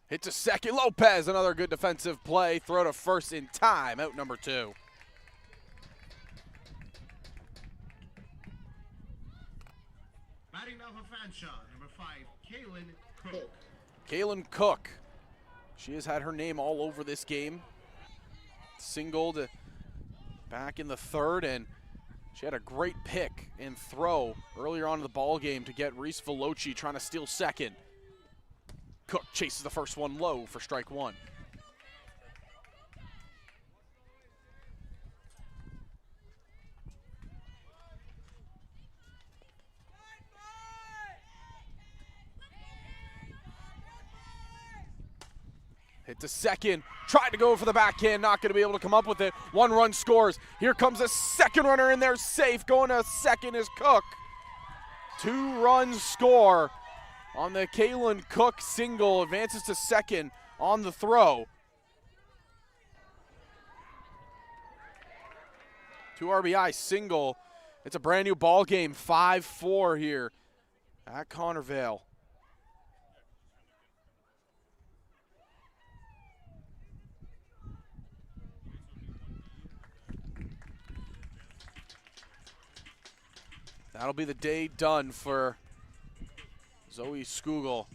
Hit to second. Lopez, another good defensive play. Throw to first in time. Out number 2. Batting now for Fanshawe, number 5, Kaylin Cook. Kaylin Cook. She has had her name all over this game. Singled back in the third, and she had a great pick and throw earlier on in the ball game to get Reese Veloci trying to steal second. Cook chases the first one low for strike 1. Hit to second, tried to go for the backhand, not going to be able to come up with it. 1 run scores. Here comes a second runner in there, safe. Going to second is Cook. 2 runs score on the Kaylin Cook single, advances to second on the throw. 2 RBI single. It's a brand new ball game, 5-4 here at Connervale. That'll be the day done for Zoe Skugel.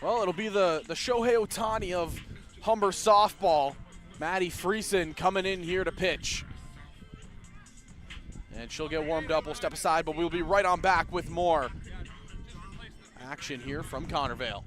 Well, it'll be the Shohei Ohtani of Humber softball. Maddie Friesen coming in here to pitch. And she'll get warmed up. We'll step aside, but we'll be right on back with more action here from Connervale.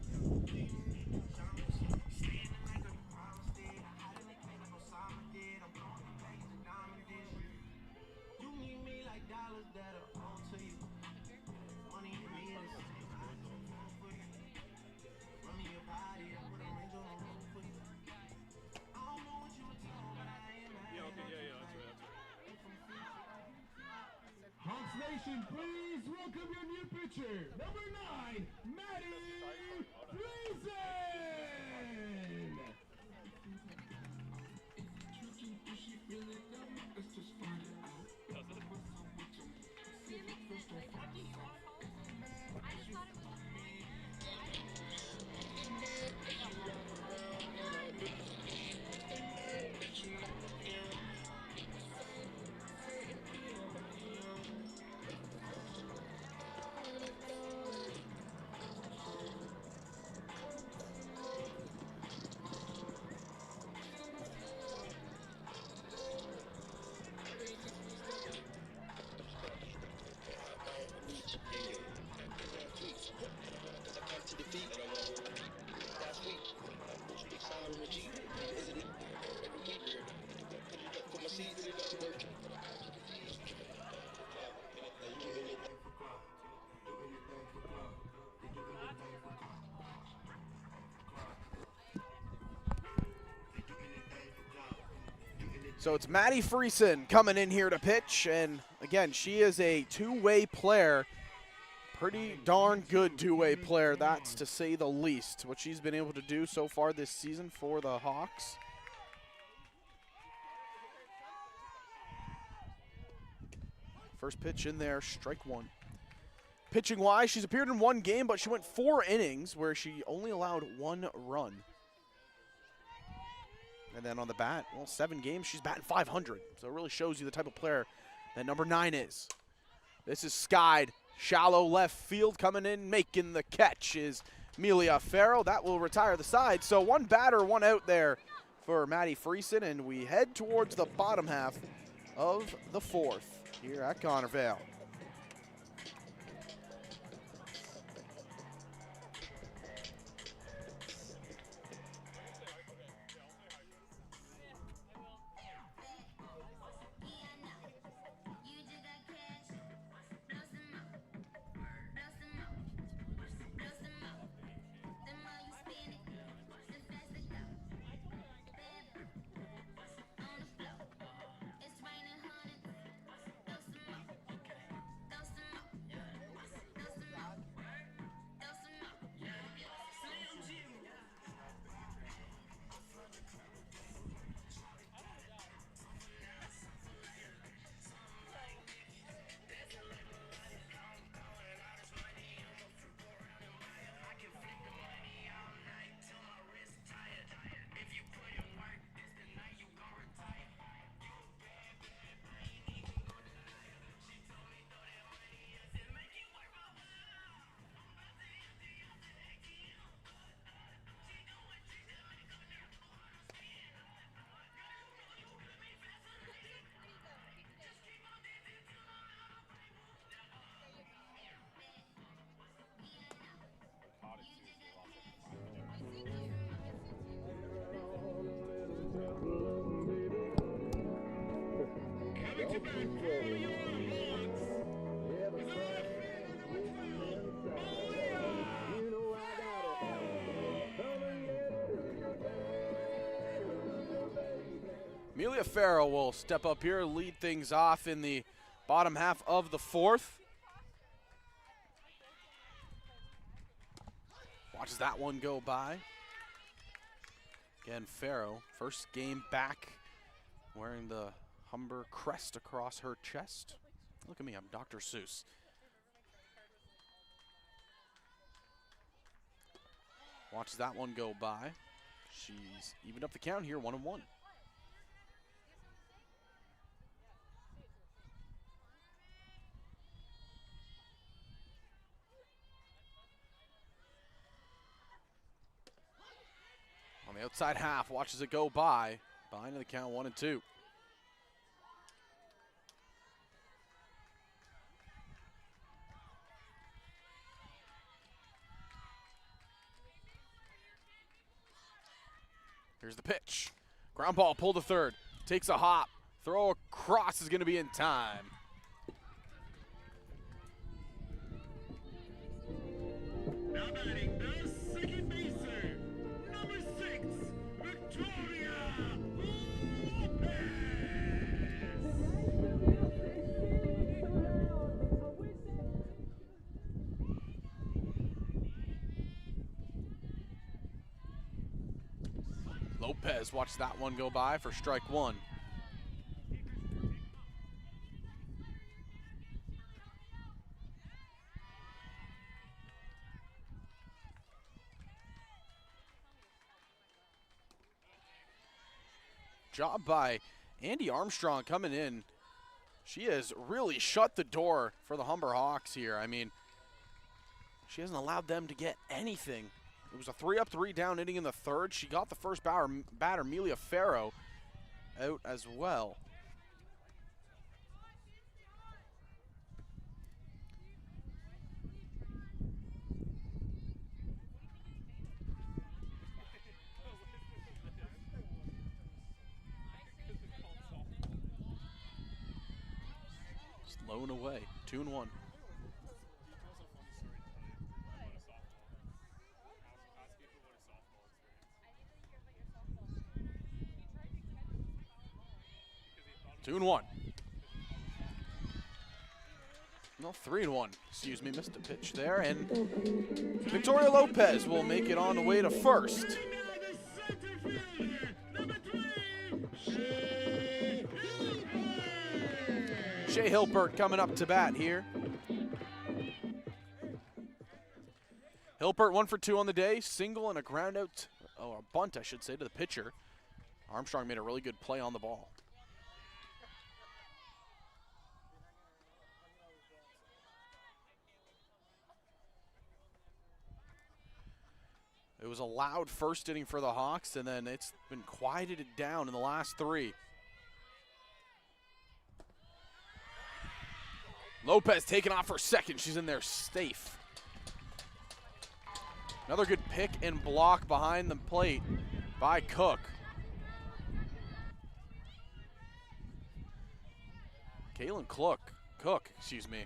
station, please welcome your new pitcher, number 9, Maddie Friesen. So it's Maddie Friesen coming in here to pitch, and again, she is a two-way player. Pretty darn good two-way player, that's to say the least. What she's been able to do so far this season for the Hawks. First pitch in there, strike one. Pitching-wise, she's appeared in one game, but she went 4 innings where she only allowed 1 run. And then on the bat, well, 7 games, she's batting .500. So it really shows you the type of player that number 9 is. This is skied, shallow left field, coming in, making the catch is Amelia Farrell. That will retire the side. So 1 batter, 1 out there for Maddie Friesen, and we head towards the bottom half of the 4th here at Connervale. Amelia Farrell will step up here, lead things off in the bottom half of the 4th. Watches that one go by. Again, Farrell, first game back, wearing the Humber crest across her chest. Look at me, I'm Dr. Seuss. Watches that one go by. She's evened up the count here, 1-1. On the outside half, watches it go by. Behind the count, 1-2. Here's the pitch. Ground ball, pull to third. Takes a hop. Throw across is going to be in time. Now batting the second baser, number 6, Victoria Lopez. Lopez, watch that one go by for strike one. Job by Andy Armstrong coming in. She has really shut the door for the Humber Hawks here. I mean, she hasn't allowed them to get anything. It was a 3-up, 3-down inning in the third. She got the first batter, Amelia Farrow, out as well. Just lone away, 2-1. Two and one. No, 3-1. Excuse me, missed a pitch there. And Victoria Lopez will make it on the way to first. Shea Hilpert coming up to bat here. Hilpert 1 for 2 on the day. Single and a ground out, or a bunt, I should say, to the pitcher. Armstrong made a really good play on the ball. It was a loud first inning for the Hawks, and then it's been quieted down in the last 3. Lopez taking off for second. She's in there safe. Another good pick and block behind the plate by Cook. Kaylin Cook, excuse me,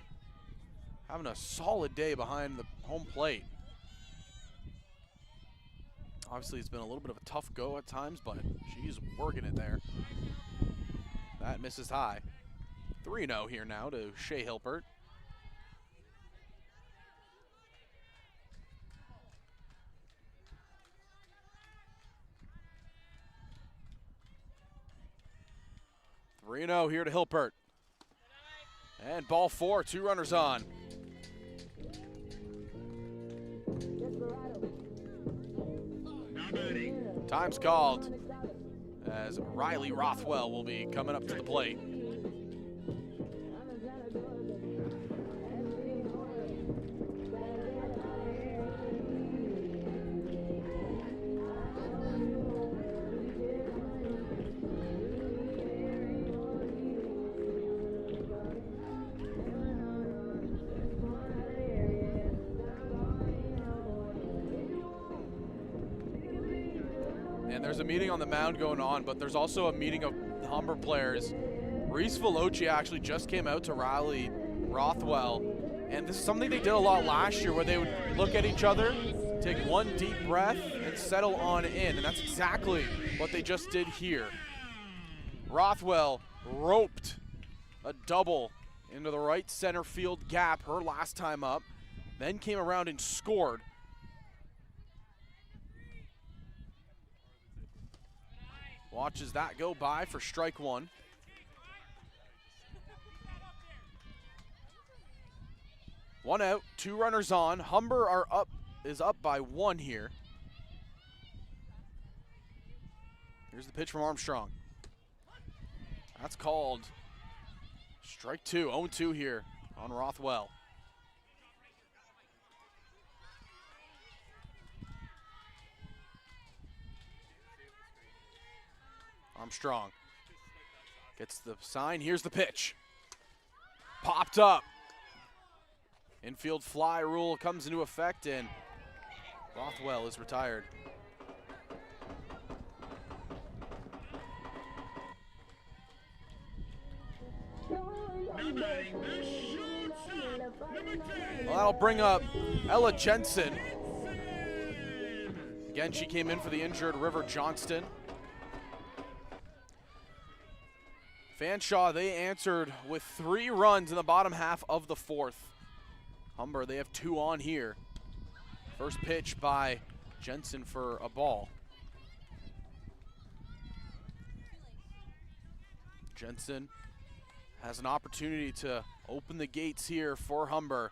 having a solid day behind the home plate. Obviously, it's been a little bit of a tough go at times, but she's working it there. That misses high. 3-0 here now to Shea Hilpert. Here to Hilpert. And ball 4, 2 runners on. Time's called as Riley Rothwell will be coming up to the plate. And there's a meeting on the mound going on, but there's also a meeting of Humber players. Reese Veloci actually just came out to Riley Rothwell, and this is something they did a lot last year where they would look at each other, take one deep breath, and settle on in, and that's exactly what they just did here. Rothwell roped a double into the right center field gap her last time up, then came around and scored. Watches that go by for strike one. One out, 2 runners on. Humber is up by 1 here. Here's the pitch from Armstrong. That's called strike 2, 0-2 here on Rothwell. Armstrong gets the sign. Here's the pitch. Popped up. Infield fly rule comes into effect, and Rothwell is retired. Well, that'll bring up Ella Jensen. Again, she came in for the injured River Johnston. Fanshawe, they answered with 3 runs in the bottom half of the 4th. Humber, they have 2 on here. First pitch by Jensen for a ball. Jensen has an opportunity to open the gates here for Humber.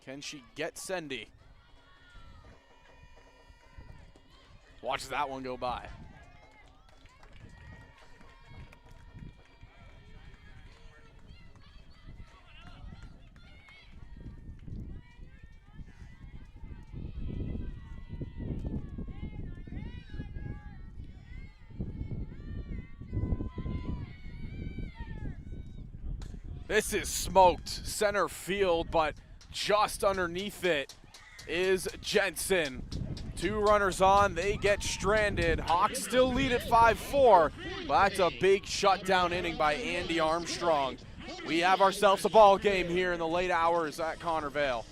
Can she get Sendy? Watch that one go by. This is smoked center field, but just underneath it is Jensen. 2 runners on, they get stranded. Hawks still lead at 5-4, but that's a big shutdown inning by Andy Armstrong. We have ourselves a ball game here in the late hours at Connervale.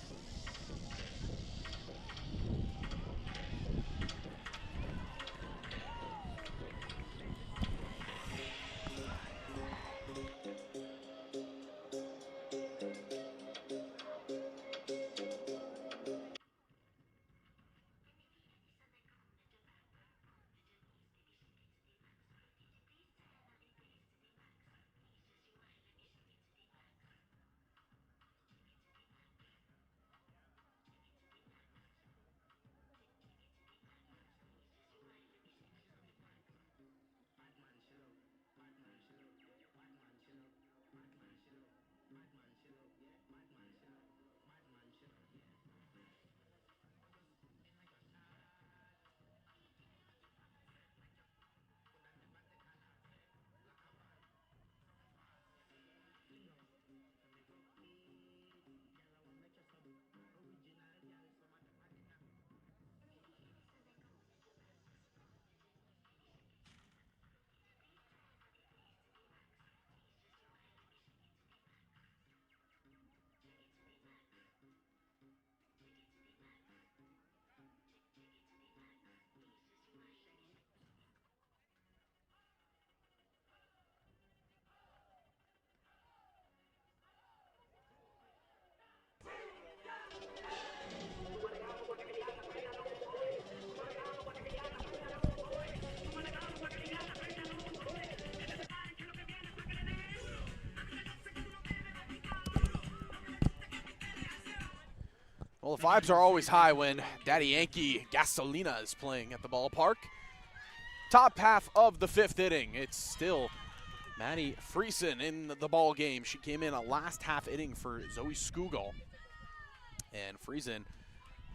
Well, the vibes are always high when Daddy Yankee Gasolina is playing at the ballpark. Top half of the 5th inning. It's still Maddie Friesen in the ball game. She came in a last half inning for Zoe Skugel. And Friesen,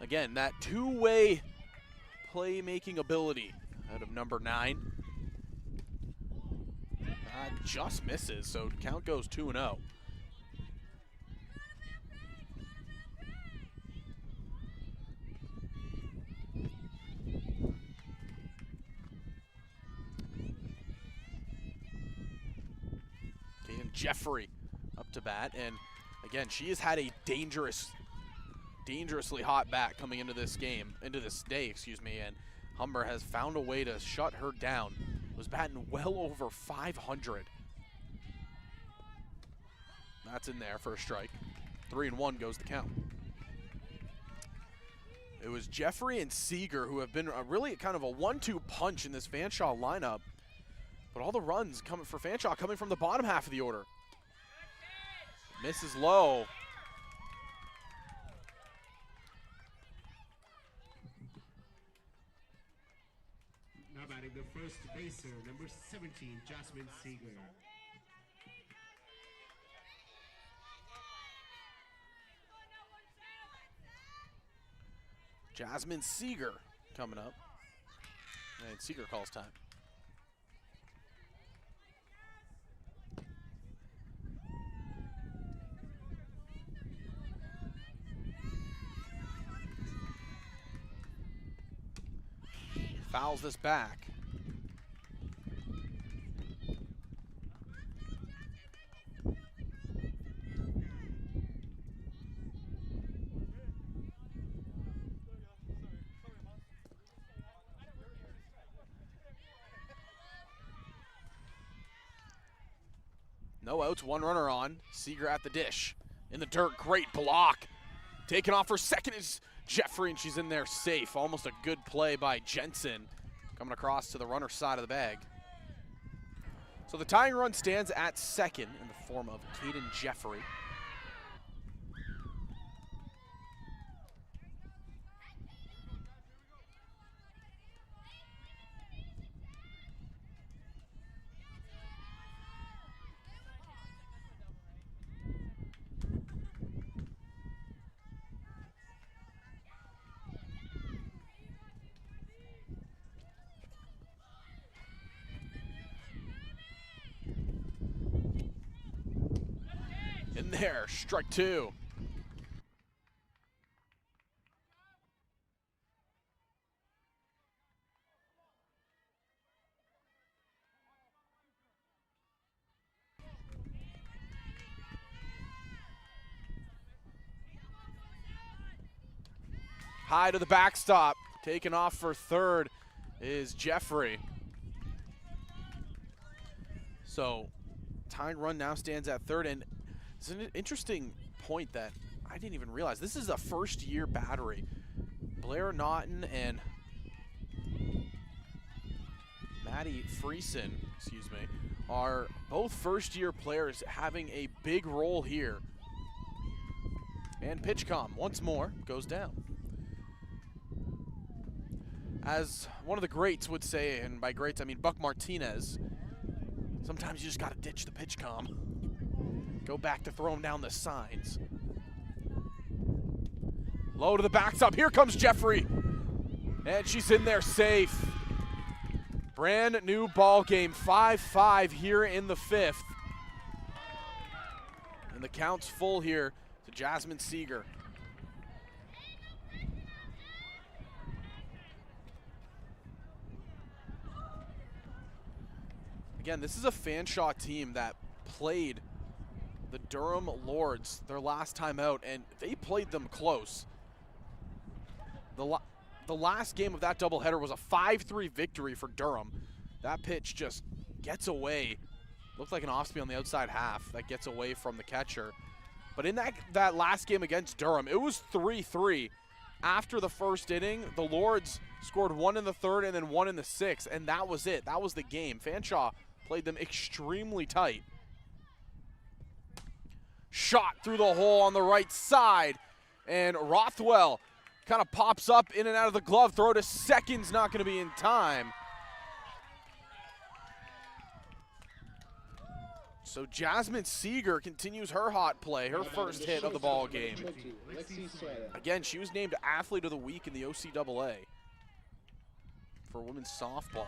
again, that two-way playmaking ability out of number 9. Just misses, so count goes 2-0. Jeffrey up to bat, and again, she has had a dangerously hot bat coming into this day, and Humber has found a way to shut her down. Was batting well over 500. That's in there for a strike. 3-1 goes the count. It was Jeffrey and Seeger who have been really kind of a 1-2 punch in this Fanshawe lineup. But all the runs coming for Fanshawe coming from the bottom half of the order. Misses low. Now batting the first baser, number 17, Jasmine Seeger. Jasmine Seeger coming up. And Seeger calls time. Fouls this back. No outs, 1 runner on. Seeger at the dish. In the dirt, great block. Taken off for second is Jeffrey, and she's in there safe. Almost a good play by Jensen. Coming across to the runner side of the bag. So the tying run stands at second in the form of Caden Jeffrey. In there, strike two. High to the backstop. Taking off for third is Jeffrey. So tying run now stands at third, and it's an interesting point that I didn't even realize. This is a first-year battery. Blair Naughton and Maddie Friesen, are both first-year players having a big role here. And PitchCom once more goes down. As one of the greats would say, and by greats I mean Buck Martinez, sometimes you just got to ditch the PitchCom. Go back to throwing down the signs. Low to the backstop. Here comes Jeffrey. And she's in there safe. Brand new ball game. 5-5 here in the fifth. And the count's full here to Jasmine Seeger. Again, this is a Fanshawe team that played the Durham Lords their last time out, and they played them close. The last game of that doubleheader was a 5-3 victory for Durham. That pitch just gets away. Looked like an off-speed on the outside half that gets away from the catcher. But in that last game against Durham, it was 3-3. After the first inning, the Lords scored one in the third and then one in the sixth, and that was it. That was the game. Fanshawe played them extremely tight. Shot through the hole on the right side, and Rothwell kind of pops up in and out of the glove. Throw to second's not going to be in time. So Jasmine Seeger continues her hot play, her first hit of the ball game. Again, she was named Athlete of the Week in the OCAA for women's softball.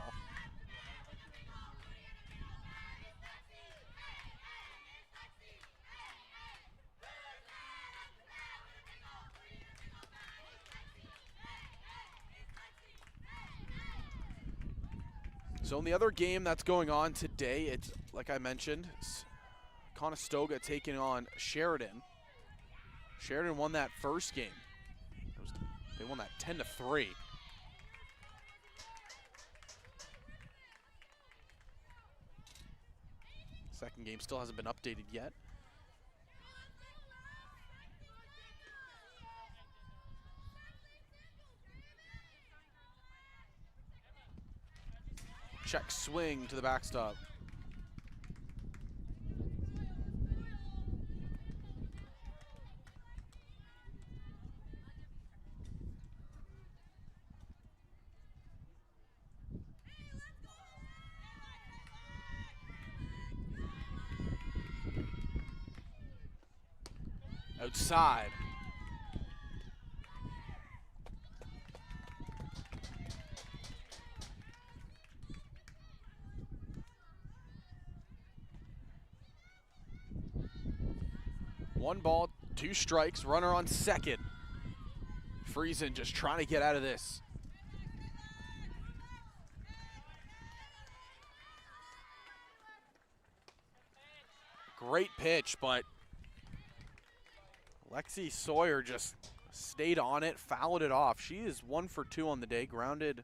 So in the other game that's going on today, it's like I mentioned, it's Conestoga taking on Sheridan. Sheridan won that first game. They won that 10-3. Second game still hasn't been updated yet. Check swing to the backstop. Outside. One ball, two strikes, runner on second. Friesen just trying to get out of this. Great pitch, but Lexi Sawyer just stayed on it, fouled it off. She is 1 for 2 on the day, grounded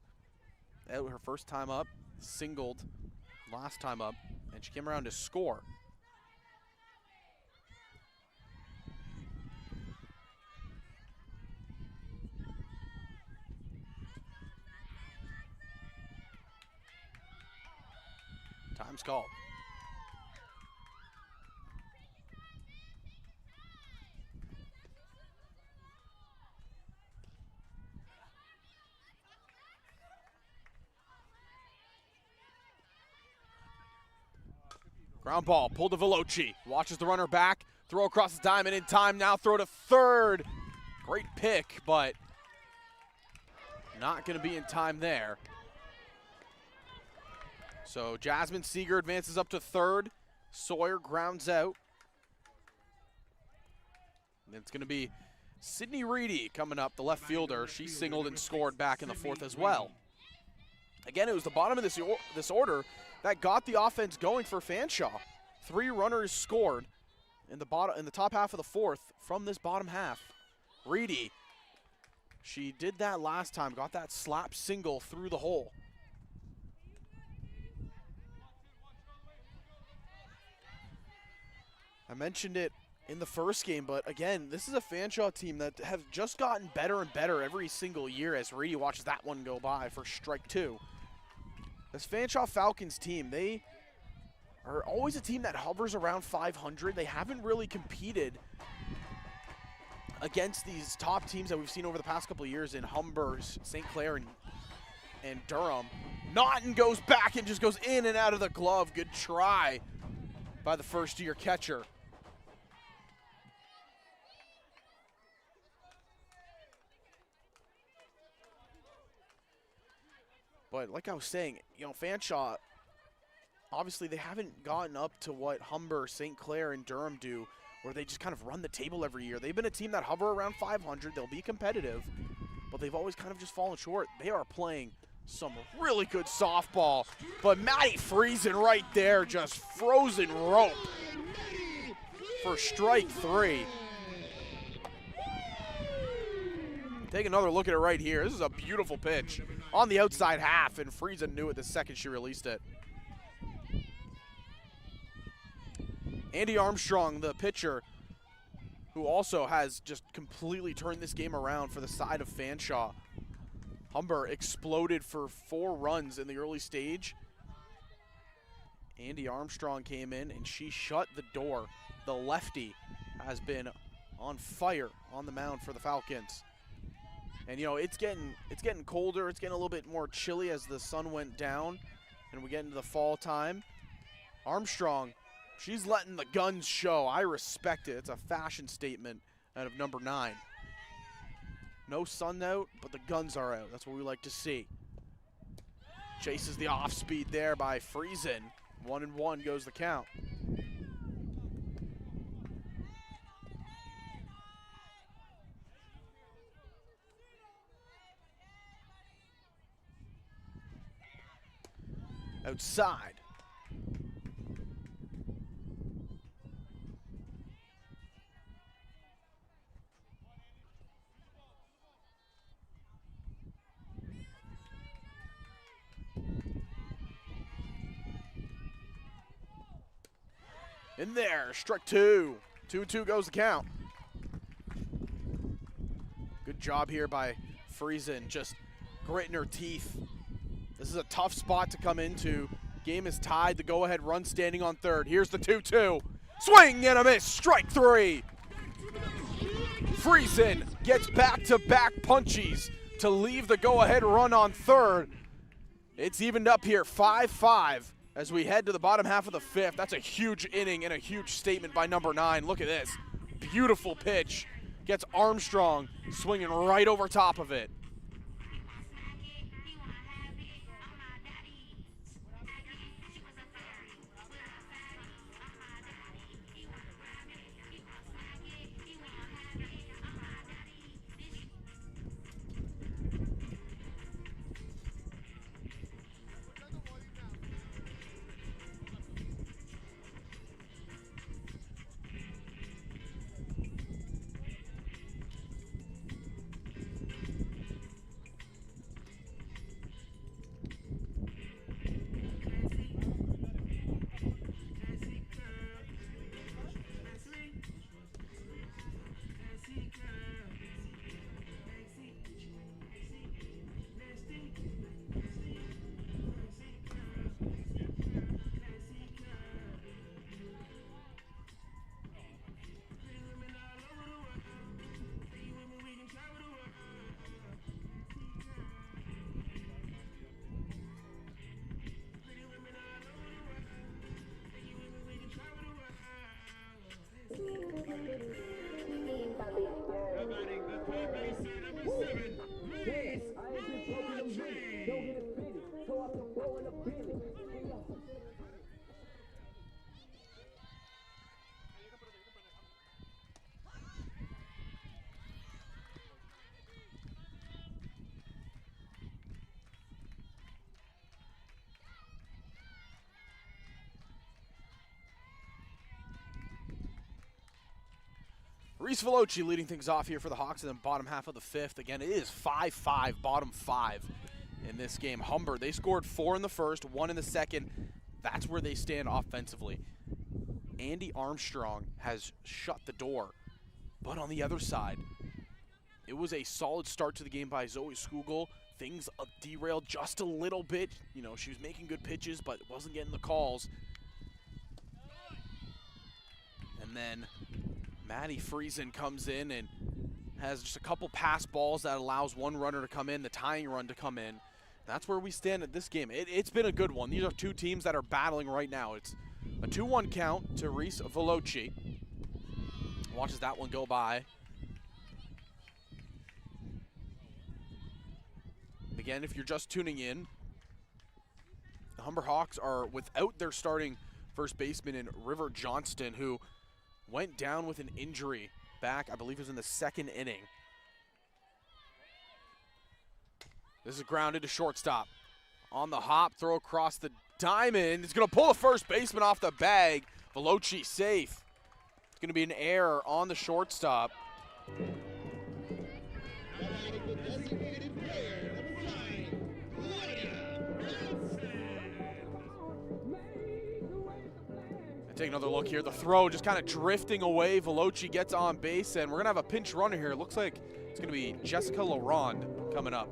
out her first time up, singled last time up, and she came around to score. Time's called. Ground ball, pulled to Veloci. Watches the runner back, throw across the diamond in time, now throw to third. Great pick, but not gonna be in time there. So Jasmine Seeger advances up to third. Sawyer grounds out. And it's gonna be Sydney Reedy coming up, the left fielder. She singled and scored back in the fourth as well. Again, it was the bottom of this order that got the offense going for Fanshawe. 3 runners scored in the top half of the fourth from this bottom half. Reedy, she did that last time, got that slap single through the hole. I mentioned it in the first game, but again, this is a Fanshawe team that have just gotten better and better every single year as Reedy watches that one go by for strike 2. This Fanshawe Falcons team, they are always a team that hovers around 500. They haven't really competed against these top teams that we've seen over the past couple of years in Humber, St. Clair, and Durham. Naughton goes back and just goes in and out of the glove. Good try by the first-year catcher. But like I was saying, you know, Fanshawe, obviously they haven't gotten up to what Humber, St. Clair, and Durham do, where they just kind of run the table every year. They've been a team that hover around 500. They'll be competitive, but they've always kind of just fallen short. They are playing some really good softball, but Maddie Friesen right there, just frozen rope for strike 3. Take another look at it right here. This is a beautiful pitch on the outside half, and Friesen knew it the second she released it. Andy Armstrong, the pitcher, who also has just completely turned this game around for the side of Fanshawe. Humber exploded for 4 runs in the early stage. Andy Armstrong came in and she shut the door. The lefty has been on fire on the mound for the Falcons. And you know, it's getting colder, it's getting a little bit more chilly as the sun went down and we get into the fall time. Armstrong, she's letting the guns show. I respect it. It's a fashion statement out of number 9. No sun out, but the guns are out. That's what we like to see. Chases the off speed there by Friesen. 1-1 goes the count. Outside. In there, struck 2. 2-2 goes the count. Good job here by Friesen, just gritting her teeth. This is a tough spot to come into. Game is tied. The go-ahead run standing on third. Here's the 2-2. Swing and a miss. Strike 3. Friesen gets back-to-back punchies to leave the go-ahead run on third. It's evened up here, 5-5 as we head to the bottom half of the 5th. That's a huge inning and a huge statement by number 9. Look at this. Beautiful pitch. Gets Armstrong swinging right over top of it. Reese Veloci leading things off here for the Hawks in the bottom half of the fifth. Again, it is 5-5, bottom 5 in this game. Humber, they scored 4 in the first, 1 in the second. That's where they stand offensively. Andy Armstrong has shut the door. But on the other side, it was a solid start to the game by Zoe Skugel. Things derailed just a little bit. You know, she was making good pitches, but wasn't getting the calls. And then Maddie Friesen comes in and has just a couple pass balls that allows one runner to come in, the tying run to come in. That's where we stand at this game. It's been a good one. These are two teams that are battling right now. It's a 2-1 count to Reese Veloci. Watches that one go by. Again, if you're just tuning in, the Humber Hawks are without their starting first baseman in River Johnston, who went down with an injury back, I believe it was in the second inning. This is grounded to shortstop. On the hop, throw across the diamond. It's going to pull the first baseman off the bag. Veloci safe. It's going to be an error on the shortstop. Take another look here. The throw just kind of drifting away. Veloci gets on base, and we're going to have a pinch runner here. It looks like it's going to be Jessica Laronde coming up.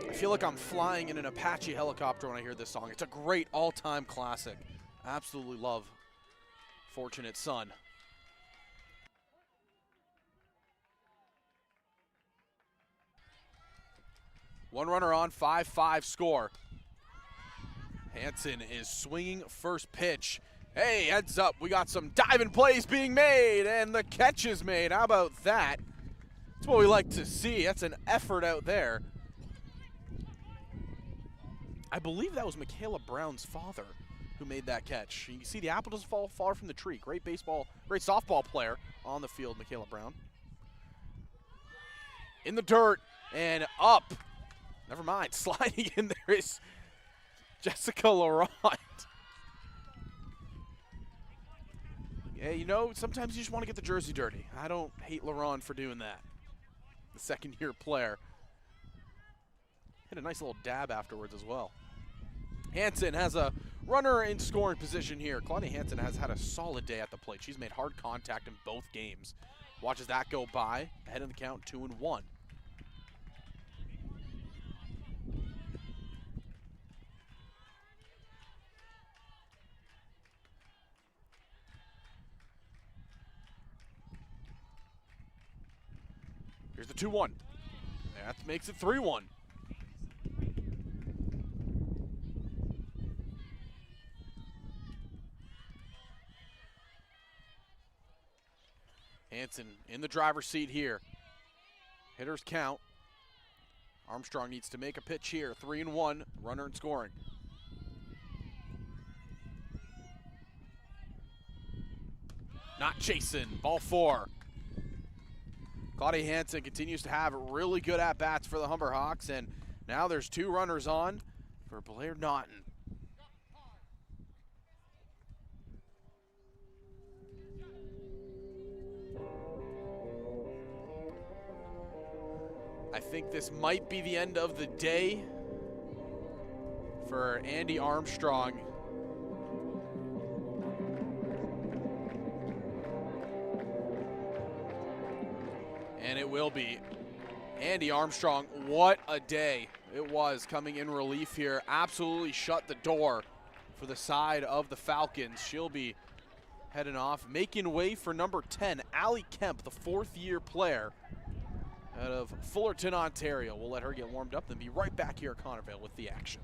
I feel like I'm flying in an Apache helicopter when I hear this song. It's a great all-time classic. Absolutely love Fortunate Son. One runner on, 5-5 score. Hansen is swinging first pitch. Hey, heads up, we got some diving plays being made, and the catch is made. How about that? That's what we like to see. That's an effort out there. I believe that was Michaela Brown's father who made that catch. You see the apple doesn't fall far from the tree. Great baseball, great softball player on the field, Michaela Brown. In the dirt and up. Never mind, sliding in there is Jessica Laurent. Yeah, you know, sometimes you just want to get the jersey dirty. I don't hate Laurent for doing that. The second-year player. Hit a nice little dab afterwards as well. Hansen has a runner in scoring position here. Claudia Hansen has had a solid day at the plate. She's made hard contact in both games. Watches that go by. Ahead of the count, 2-1. Here's the 2-1. That makes it 3-1. Hansen in the driver's seat here. Hitters count. Armstrong needs to make a pitch here. 3-1, runner in scoring. Not chasing, ball 4. Claudia Hansen continues to have really good at-bats for the Humber Hawks, and now there's 2 runners on for Blair Naughton. I think this might be the end of the day for Andy Armstrong. And it will be. Andy Armstrong, what a day it was coming in relief here. Absolutely shut the door for the side of the Falcons. She'll be heading off, making way for number 10, Allie Kemp, the 4th-year player out of Fullerton, Ontario. We'll let her get warmed up, then be right back here at Connervale with the action.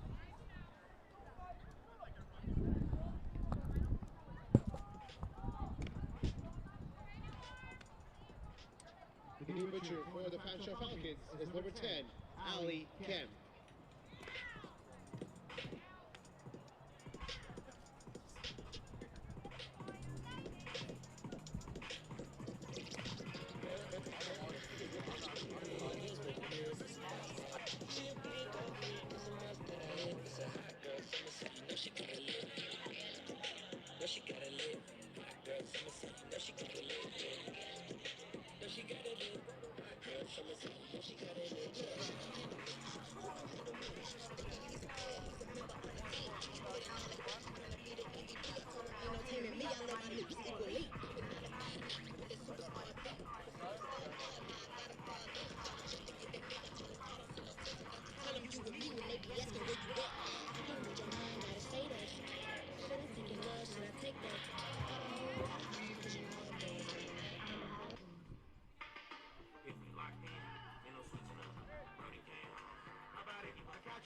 temperature for the Fanshawe Falcons is number 10, Ali Kemp.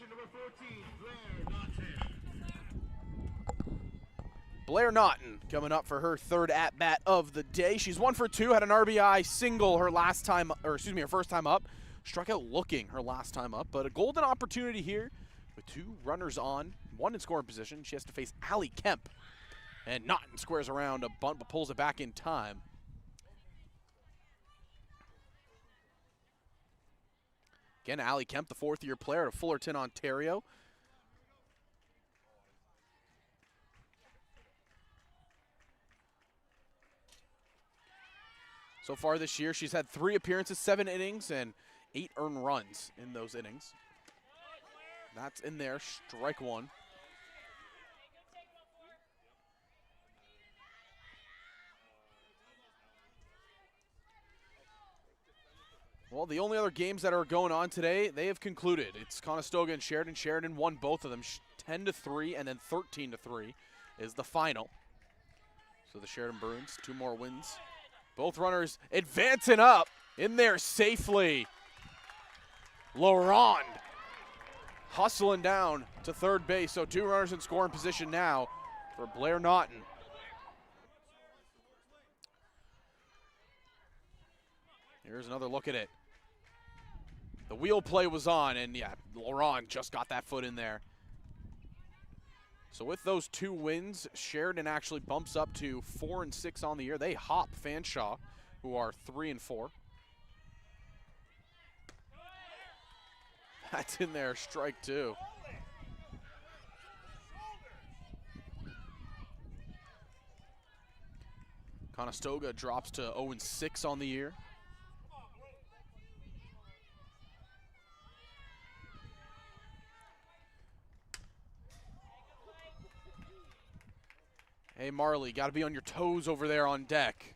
Number 14, Blair Naughton. Blair Naughton coming up for her third at-bat of the day. She's 1 for 2, had an RBI single her last time, or excuse me, her first time up. Struck out looking her last time up, but a golden opportunity here with 2 runners on, 1 in scoring position. She has to face Ali Kemp, and Naughton squares around a bunt but pulls it back in time. Again, Ali Kemp, the 4th-year player of Fullerton, Ontario. So far this year, she's had 3 appearances, 7 innings, and 8 earned runs in those innings. That's in there, strike 1. Well, the only other games that are going on today, they have concluded. It's Conestoga and Sheridan. Sheridan won both of them, 10-3, and then 13-3 is the final. So the Sheridan Bruins, 2 more wins. Both runners advancing up in there safely. Laurent hustling down to third base. So 2 runners in scoring position now for Blair Naughton. Here's another look at it. The wheel play was on, and yeah, Laurent just got that foot in there. So with those 2 wins, Sheridan actually bumps up to 4-6 on the year. They hop Fanshawe, who are 3-4. That's in there, strike 2. Conestoga drops to 0-6 on the year. Hey, Marley, got to be on your toes over there on deck.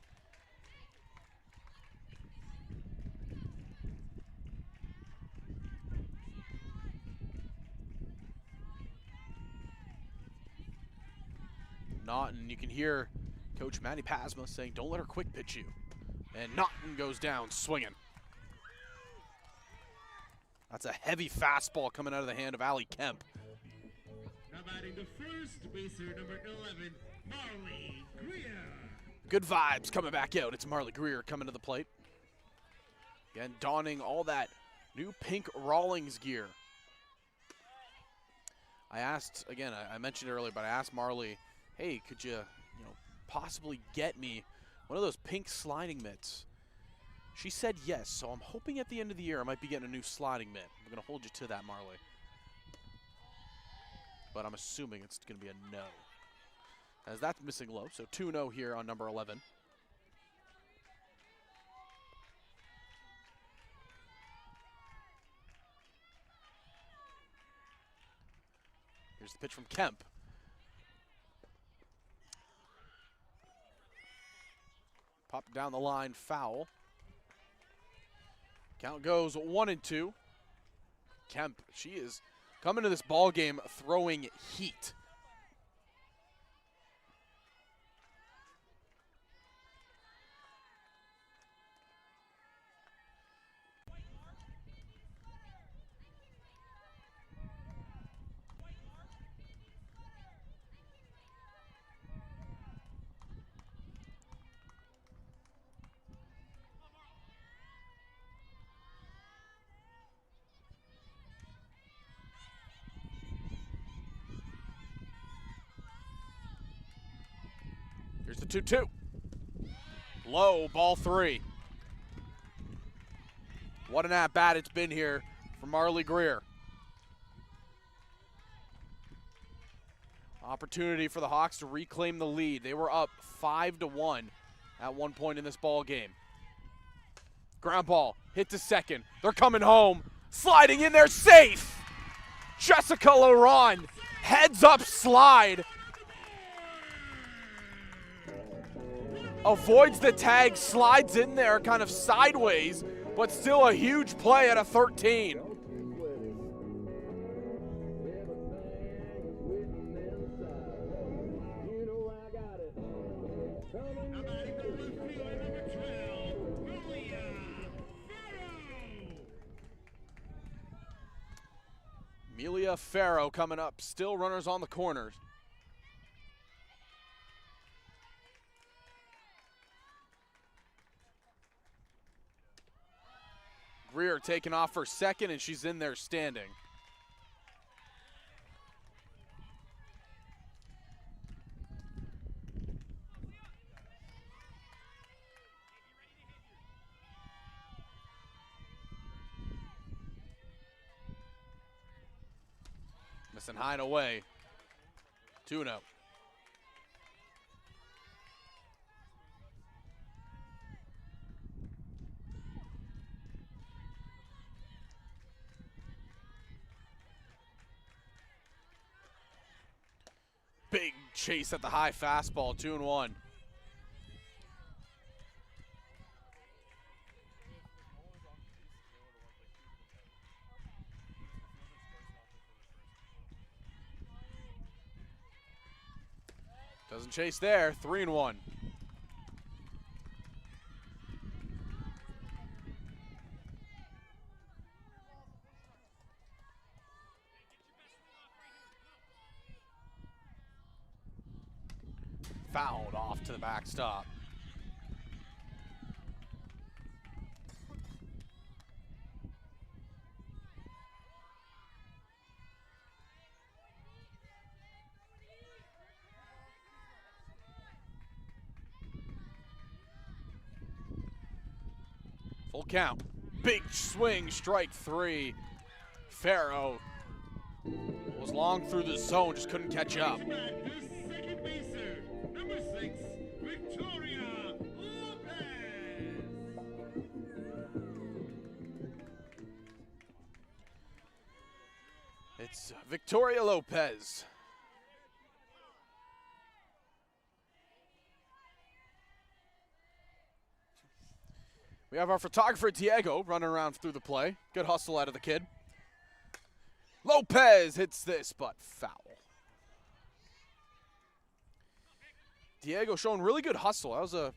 Naughton, you can hear Coach Matty Pasma saying, don't let her quick pitch you. And Naughton goes down swinging. That's a heavy fastball coming out of the hand of Ali Kemp. Now batting the first baser, number 11, Marley Greer. Good vibes coming back out. It's Marley Greer coming to the plate. Again, donning all that new pink Rawlings gear. I asked, again, I mentioned it earlier, but I asked Marley, hey, could you possibly get me one of those pink sliding mitts? She said yes, so I'm hoping at the end of the year I might be getting a new sliding mitt. I'm going to hold you to that, Marley. But I'm assuming it's going to be a no, as that's missing low. So 2-0 here on number 11. Here's the pitch from Kemp. Popped down the line, foul. Count goes 1-2. Kemp, she is coming to this ball game throwing heat. Here's the 2-2. Low, ball 3. What an at-bat it's been here for Marley Greer. Opportunity for the Hawks to reclaim the lead. They were up 5-1 at one point in this ball game. Ground ball, hit to second. They're coming home. Sliding in there, safe. Jessica Laurent, heads up slide. Avoids the tag, slides in there kind of sideways, but still a huge play at a 13. Amelia Farrow coming up, still runners on the corners. Greer taking off for second, and she's in there standing. Missing high and away. 2-0. Big chase at the high fastball, 2-1. Doesn't chase there, 3-1. Fouled off to the backstop. Full count. Big swing, strike 3. Farrow was long through the zone, just couldn't catch up. Second baser, number 6, Victoria Lopez. It's Victoria Lopez. We have our photographer, Diego, running around through the play. Good hustle out of the kid. Lopez hits this, but foul. Diego showing really good hustle. That was I'd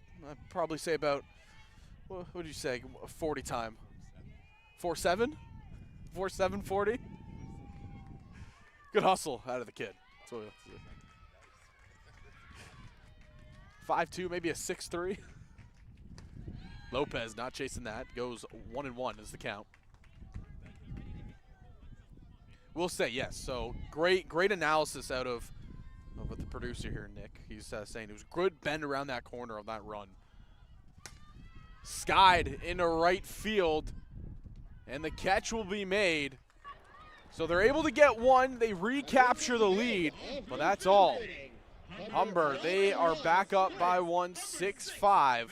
probably say about, what did you say, 40 time? 4.7? 4.7, 40? Good hustle out of the kid. 5'2", maybe a 6'3". Lopez not chasing that. Goes 1-1 is the count. We'll say yes. So great analysis out of the producer here, Nick. He's saying it was good bend around that corner of that run. Skied into right field, and the catch will be made. So they're able to get one. They recapture the lead, but that's all. Humber, they are back up by 1, 6-5.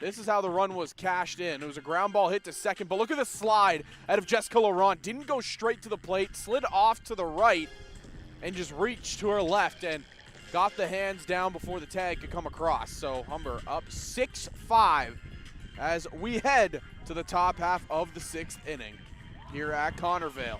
This is how the run was cashed in. It was a ground ball hit to second, but look at the slide out of Jessica Laurent. Didn't go straight to the plate, slid off to the right, and just reached to her left and got the hands down before the tag could come across. So Humber up 6-5 as we head to the top half of the 6th inning here at Connervale.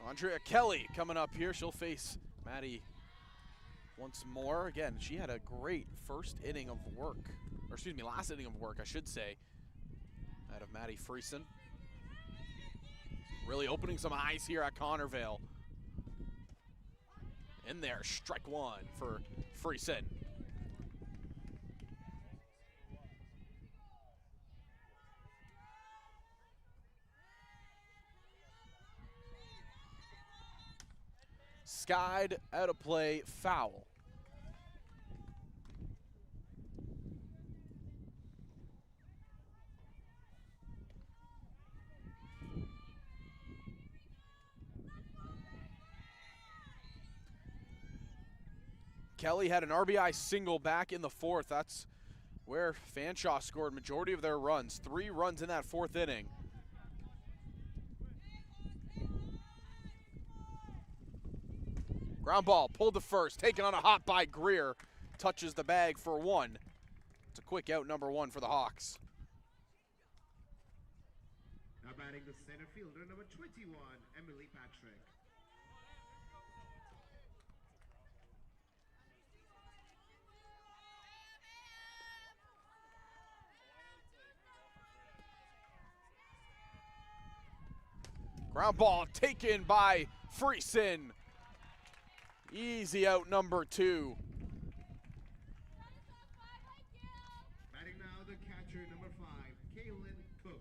Andrea Kelly coming up here. She'll face Maddie once more. Again, she had a great first inning of work, or excuse me, last inning of work, I should say, out of Maddie Friesen. Really opening some eyes here at Connervale. In there, strike one for Friesen. Skied, out of play, foul. Kelly had an RBI single back in the fourth. That's where Fanshawe scored majority of their runs. 3 runs in that fourth inning. Ground ball, pulled to first, taken on a hop by Greer. Touches the bag for 1. It's a quick out, number 1 for the Hawks. Now batting the center fielder, number 21, Emily Patrick. Ground ball taken by Friesen. Easy out, number 2. Batting now the catcher, number 5, Kaylin Cook.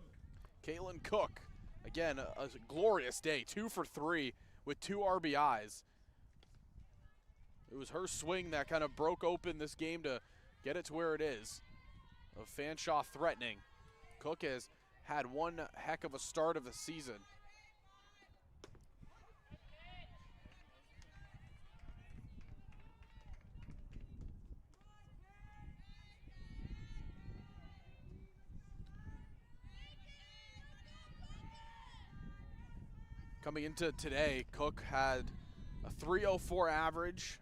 Kaylin Cook, again, a glorious day. 2 for 3 with 2 RBIs. It was her swing that kind of broke open this game to get it to where it is. Of Fanshawe threatening. Cook has had one heck of a start of the season. Coming into today, Cook had a .304 average.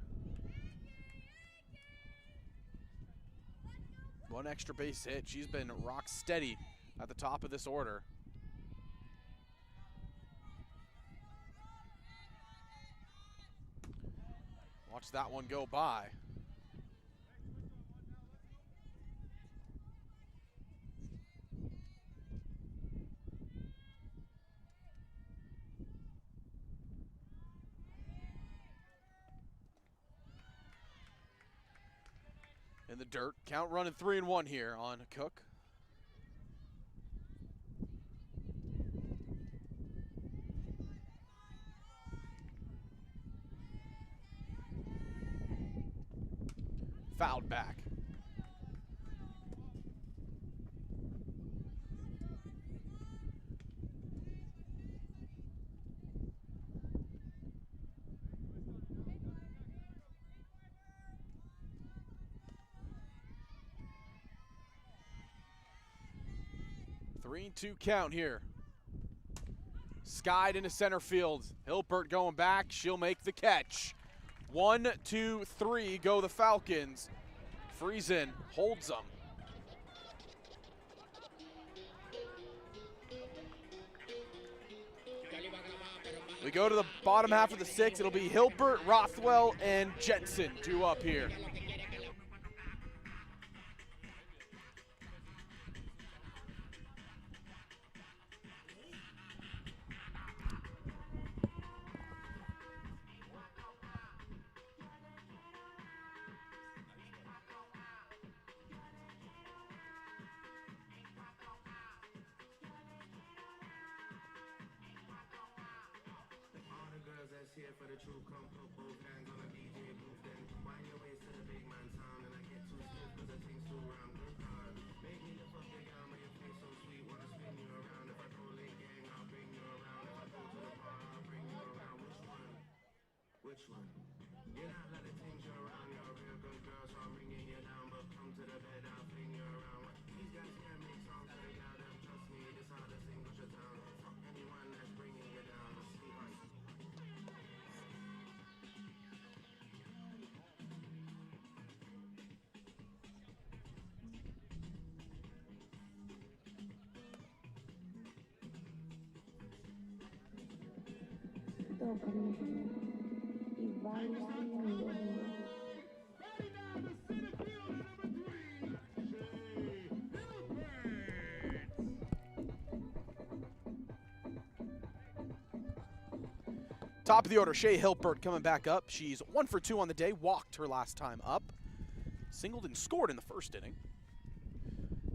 1 extra base hit. She's been rock steady at the top of this order. Watch that one go by. In the dirt, count running 3-1 here on Cook. Fouled back. Three and 2 count here. Skied into center field. Hilbert going back. She'll make the catch. 1, 2, 3 go the Falcons. Friesen holds them. We go to the bottom half of the 6th. It'll be Hilbert, Rothwell, and Jensen due up here. Here for the true come put both hands on the DJ booth, then wind your waist to the big man sound, and I get too stiff cause the thing's too round. Good God, make me the fuck big arm, your face so sweet, wanna spin you around. If I go late gang, I'll bring you around. If I go to the bar, I'll bring you around. Which one? You're not letting things you around, you're a real good girl, so I'm bringing you down, but come to the bed, I'll fling you around. These guys can't make songs for the gal, them trust me, this how the thing goes to town. Fuck anyone that's bringing you down, sweetheart. Top of the order, Shea Hilbert coming back up. She's 1 for 2 on the day, walked her last time up. Singled and scored in the first inning.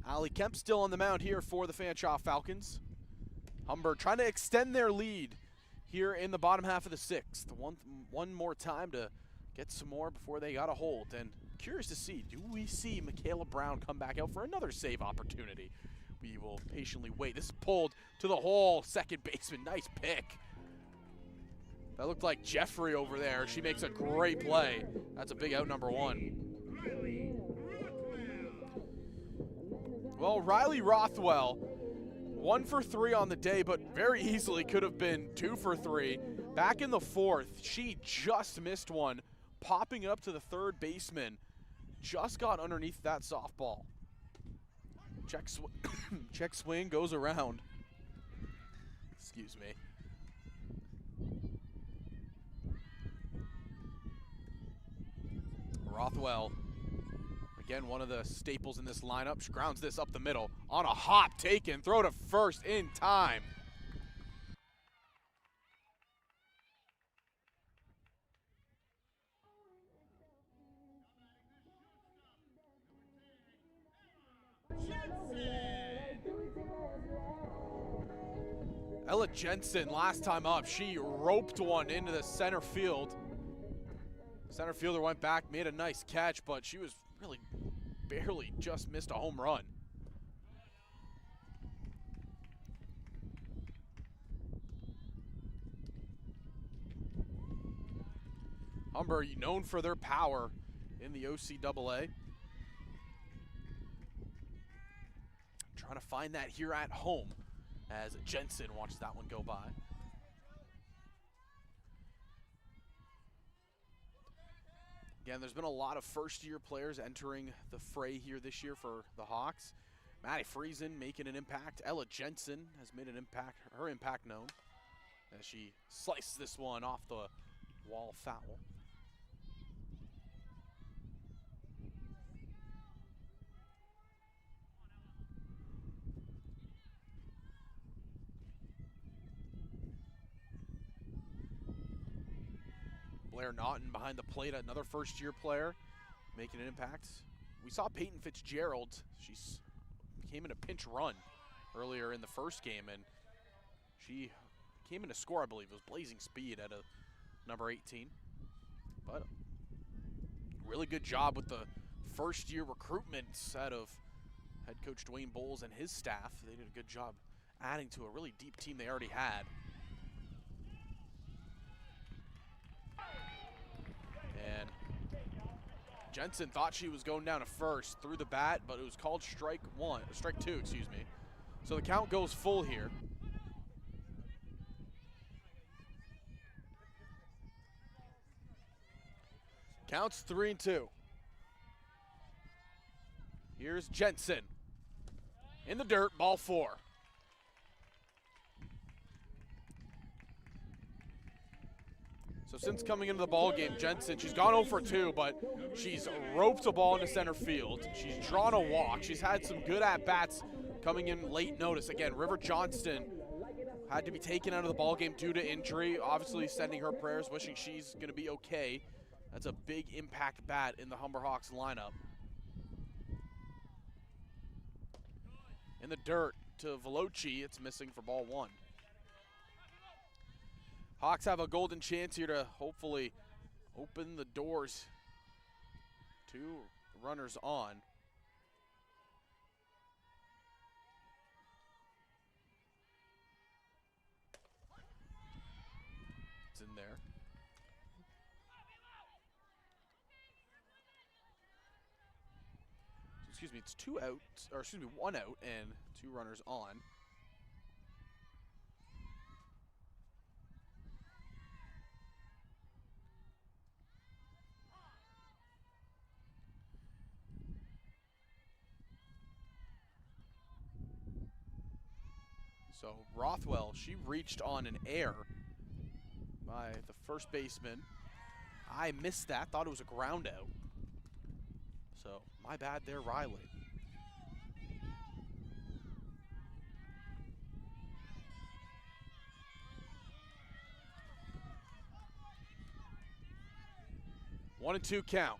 Allie Kemp still on the mound here for the Fanshawe Falcons. Humber trying to extend their lead here in the bottom half of the sixth. One more time to get some more before they got a hold. And curious to see, do we see Michaela Brown come back out for another save opportunity? We will patiently wait. This is pulled to the hole, second baseman, nice pick. That looked like Jeffrey over there. She makes a great play. That's a big out, number 1. Well, Riley Rothwell, 1 for 3 on the day, but very easily could have been 2 for 3. Back in the fourth, she just missed one, popping up to the third baseman. Just got underneath that softball. Check swing goes around. Excuse me. Rothwell, again, one of the staples in this lineup. She grounds this up the middle. On a hop, taken, throw to first in time. Ella Jensen, last time up, she roped one into the center field. Center fielder went back, made a nice catch, but she was really barely just missed a home run. Humber, known for their power in the OCAA. Trying to find that here at home as Jensen watches that one go by. Again, there's been a lot of first-year players entering the fray here this year for the Hawks. Maddie Friesen making an impact. Ella Jensen has made an impact, her impact known, as she slices this one off the wall foul. Blair Naughton behind the plate, another first-year player making an impact. We saw Peyton Fitzgerald. She came in a pinch run earlier in the first game, and she came in to score, I believe. It was blazing speed at a number 18. But really good job with the first-year recruitments out of head coach Dwayne Bowles and his staff. They did a good job adding to a really deep team they already had. And Jensen thought she was going down to first, threw the bat, but it was called strike two, excuse me. So the count goes full here. Counts 3-2. Here's Jensen. In the dirt, ball 4. So since coming into the ball game, Jensen, she's gone 0 for 2, but she's roped a ball into center field. She's drawn a walk. She's had some good at-bats coming in late notice. Again, River Johnston had to be taken out of the ball game due to injury. Obviously sending her prayers, wishing she's going to be okay. That's a big impact bat in the Humber Hawks lineup. In the dirt to Veloci, it's missing for ball 1. Hawks have a golden chance here to hopefully open the doors. 2 runners on. It's in there. Excuse me, it's 2 outs, or excuse me, 1 out and 2 runners on. So Rothwell, she reached on an error by the first baseman. I missed that, thought it was a ground out. So, my bad there, Riley. One and two count.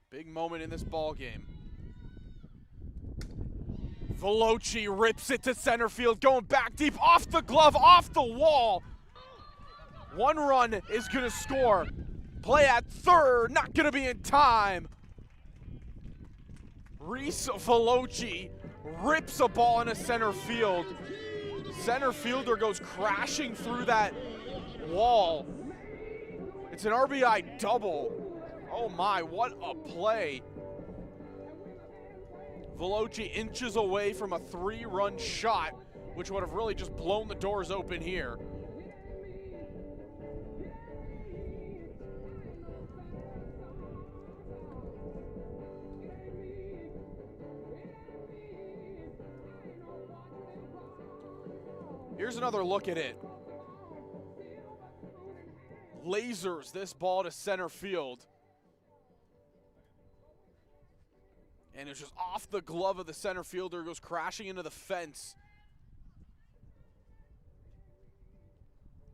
Big moment in this ball game. Veloci rips it to center field, going back deep, off the glove, off the wall. One run is gonna score. Play at third, not gonna be in time. Reese Veloci rips a ball into center field. Center fielder goes crashing through that wall. It's an RBI double. Oh my, what a play. Veloci inches away from a 3-run shot, which would have really just blown the doors open here. Here's another look at it. Lasers this ball to center field. And it's just off the glove of the center fielder, goes crashing into the fence.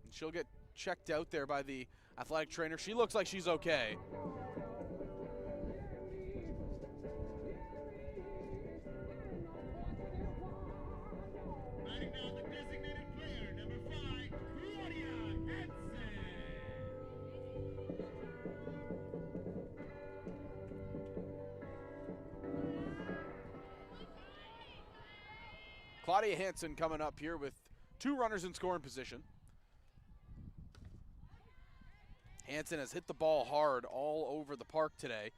And she'll get checked out there by the athletic trainer. She looks like she's okay. Batting now the designated player, number 5, Claudia Hansen. Claudia Hansen coming up here with 2 runners in scoring position. Hansen has hit the ball hard all over the park today.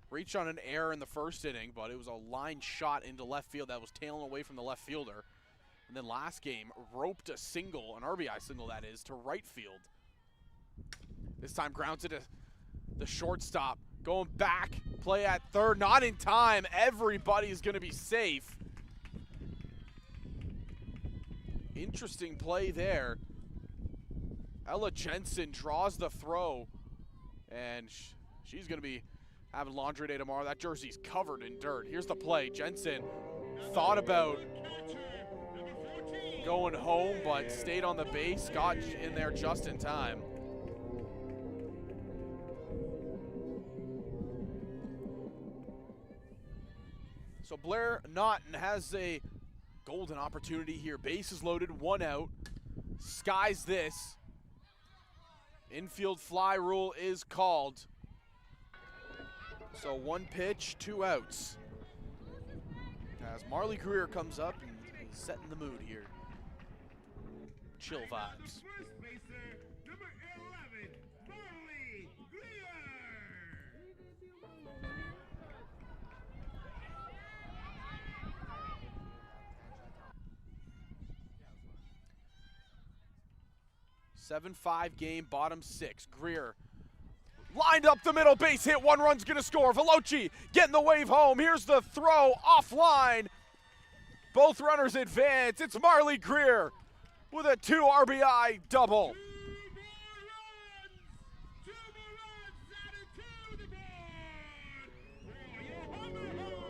Reached on an error in the first inning, but it was a line shot into left field that was tailing away from the left fielder. And then last game, roped a single, an RBI single that is, to right field. This time grounds it to the shortstop. Going back, play at third, not in time. Everybody's gonna be safe. Interesting play there. Ella Jensen draws the throw, and she's going to be having laundry day tomorrow. That jersey's covered in dirt. Here's the play. Jensen thought about going home, but stayed on the base, got in there just in time. So Blair Naughton has a golden opportunity here. Bases loaded, 1 out. Skies this. Infield fly rule is called. So 1 pitch, 2 outs. As Marley Greer comes up and is setting the mood here. Chill vibes. First baser, number 11, Marley Greer. 7-5 game, bottom 6. Greer lined up the middle, base hit, 1 run's gonna score. Veloci getting the wave home. Here's the throw, offline. Both runners advance. It's Marley Greer with a 2 RBI double. 2 more runs added to the board for your Humber Hawks.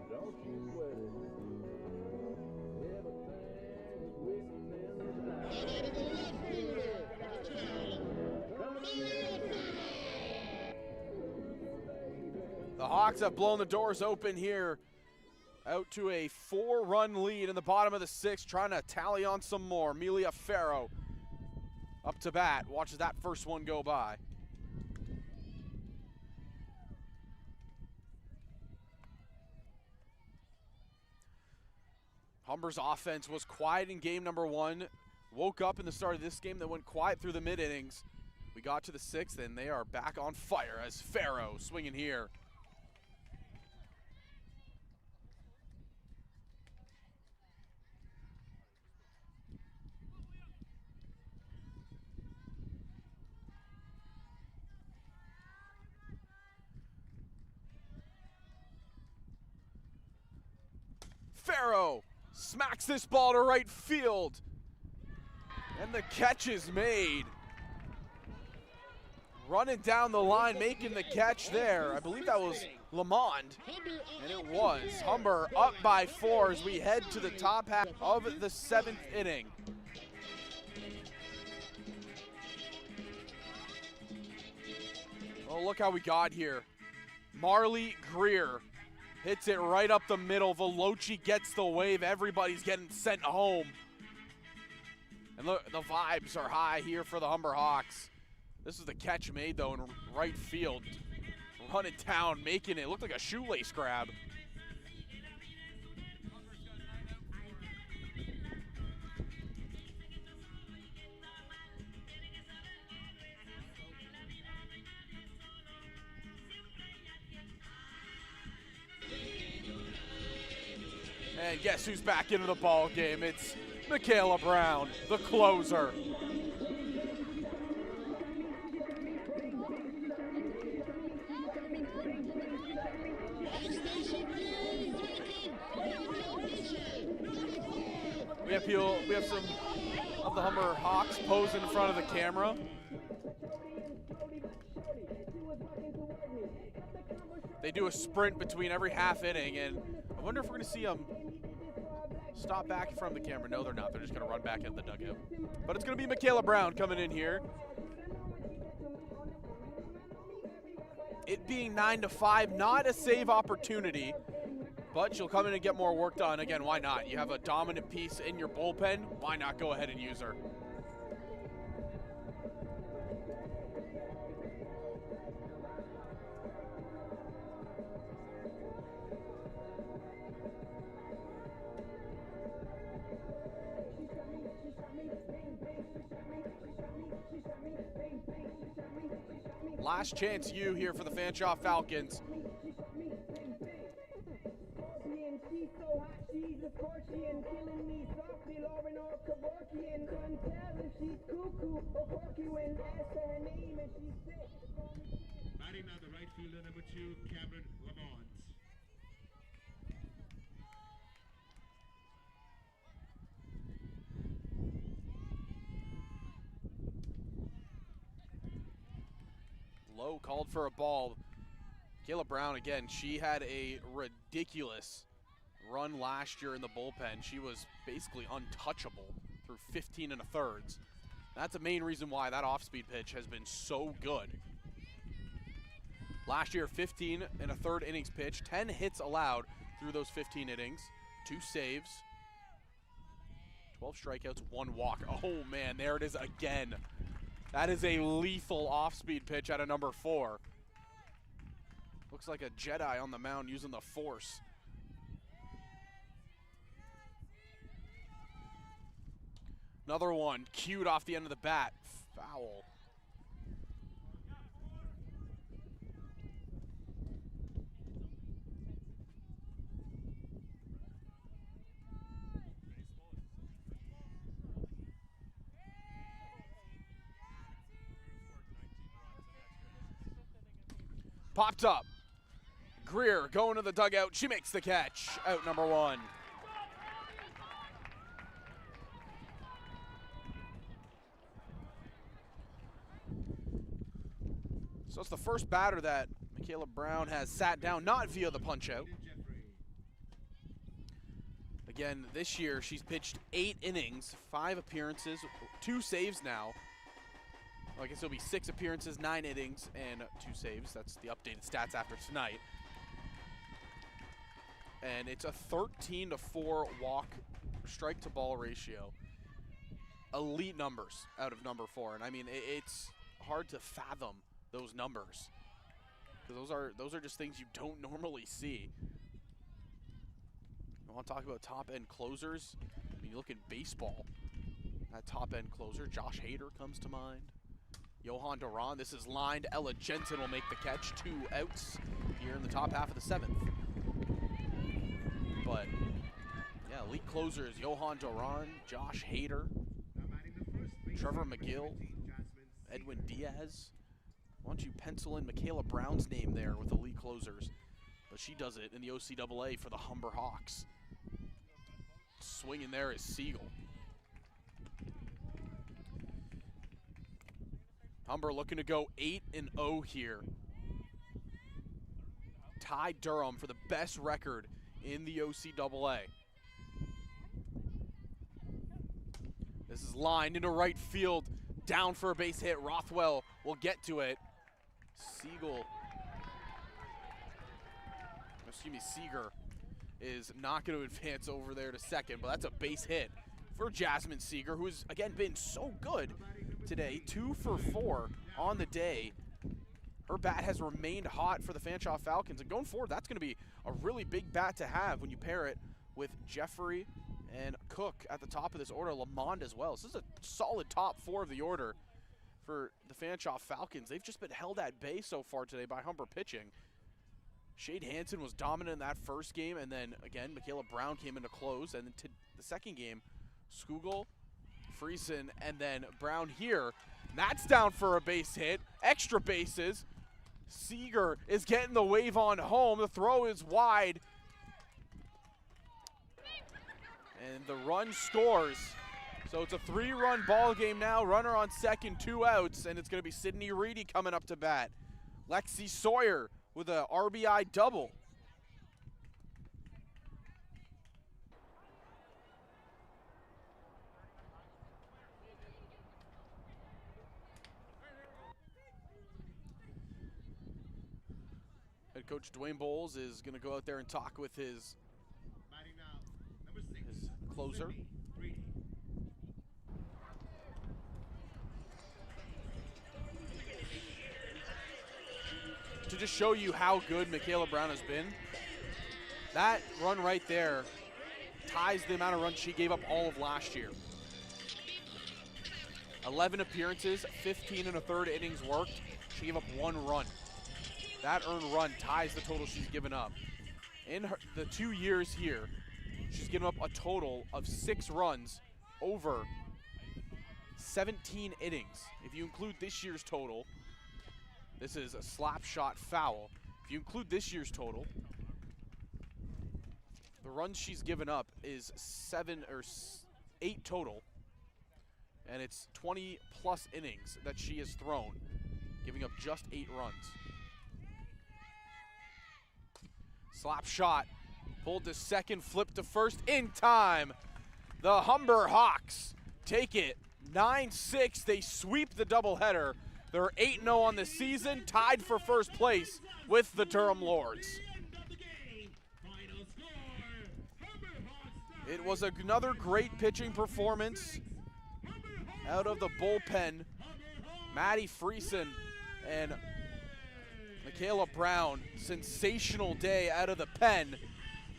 Don't you sweat it. The Hawks have blown the doors open here. Out to a 4-run lead in the bottom of the 6th, trying to tally on some more. Amelia Farrow up to bat, watches that first one go by. Humber's offense was quiet in game number 1. Woke up in the start of this game that went quiet through the mid-innings. We got to the 6th, and they are back on fire as Farrow swinging here. Farrow smacks this ball to right field. And the catch is made. Running down the line, making the catch there. I believe that was Lamond, and it was. Humber up by 4 as we head to the top half of the 7th inning. Oh, look how we got here. Marley Greer hits it right up the middle. Veloci gets the wave. Everybody's getting sent home. And look, the vibes are high here for the Humber Hawks. This is the catch made, though, in right field. Running down, making it look like a shoelace grab. And guess who's back into the ball game? It's Michaela Brown, the closer. We have some of the Humber Hawks pose in front of the camera. They do a sprint between every half inning, and I wonder if we're going to see them stop back from the camera. No, they're not. They're just going to run back into the dugout. But it's going to be Michaela Brown coming in here. It being 9-5, not a save opportunity, but she'll come in and get more work done. Again, why not? You have a dominant piece in your bullpen. Why not go ahead and use her? Last chance you here for the Fanshawe Falcons. Batting now the right fielder, number 2, Cameron Lamont. Low called for a ball. Kayla Brown, again, she had a ridiculous run last year in the bullpen. She was basically untouchable through 15 1/3. That's the main reason why that off-speed pitch has been so good. Last year, 15 1/3 innings pitched, 10 hits allowed through those 15 innings, 2 saves, 12 strikeouts, 1 walk. Oh man, there it is again. That is a lethal off-speed pitch out of number 4. Looks like a Jedi on the mound using the Force. Another one cued off the end of the bat. Foul. Popped up. Greer going to the dugout. She makes the catch. Out number 1. So it's the first batter that Michaela Brown has sat down, not via the punch-out. Again, this year she's pitched 8 innings, 5 appearances, 2 saves now. I guess it'll be 6 appearances, 9 innings, and 2 saves. That's the updated stats after tonight. And it's a 13-4 walk strike-to-ball ratio. Elite numbers out of number 4. And I mean, it's hard to fathom those numbers, because those are just things you don't normally see. I want to talk about top-end closers. I mean, you look at baseball, that top-end closer, Josh Hader comes to mind. Johan Duran, this is lined. Ella Jensen will make the catch. 2 outs here in the top half of the 7th. But, yeah, elite closers, Johan Duran, Josh Hader, Trevor McGill, Edwin Diaz. Why don't you pencil in Michaela Brown's name there with elite closers? But she does it in the OCAA for the Humber Hawks. swinging there is Siegel. Humber looking to go 8-0 here. Tie Durham for the best record in the OCAA. This is lined into right field, down for a base hit. Rothwell will get to it. Seeger is not going to advance over there to second, but that's a base hit for Jasmine Seeger, who's again been so good today. 2 for 4 on the day. Her bat has remained hot for the Fanshawe Falcons, and going forward, that's going to be a really big bat to have when you pair it with Jeffrey and Cook at the top of this order, Lamond as well. So this is a solid top 4 of the order for the Fanshawe Falcons. They've just been held at bay so far today by Humber pitching. Shade Hansen was dominant in that first game, and then again, Michaela Brown came in to close, and then to the second game, Skugel, Friesen, and then Brown here. That's down for a base hit, extra bases. Seeger is getting the wave on home. The throw is wide. And the run scores. So it's a 3-run ball game now. Runner on second, 2 outs, and it's going to be Sydney Reedy coming up to bat. Lexi Sawyer with a RBI double. Head coach Dwayne Bowles is going to go out there and talk with his closer. To just show you how good Michaela Brown has been, that run right there ties the amount of runs she gave up all of last year. 11 appearances, 15 1/3 innings worked. She gave up 1 run. That earned run ties the total she's given up. In the 2 years here, she's given up a total of 6 runs over 17 innings. If you include this year's total, this is a slap shot foul. If you include this year's total, the runs she's given up is 7 or 8 total, and it's 20 plus innings that she has thrown, giving up just 8 runs. Slap shot, pulled to second, flipped to first in time. The Humber Hawks take it 9-6. They sweep the doubleheader. They're 8-0 on the season, tied for first place with the Durham Lords. It was another great pitching performance out of the bullpen. Maddie Friesen and Michaela Brown, sensational day out of the pen.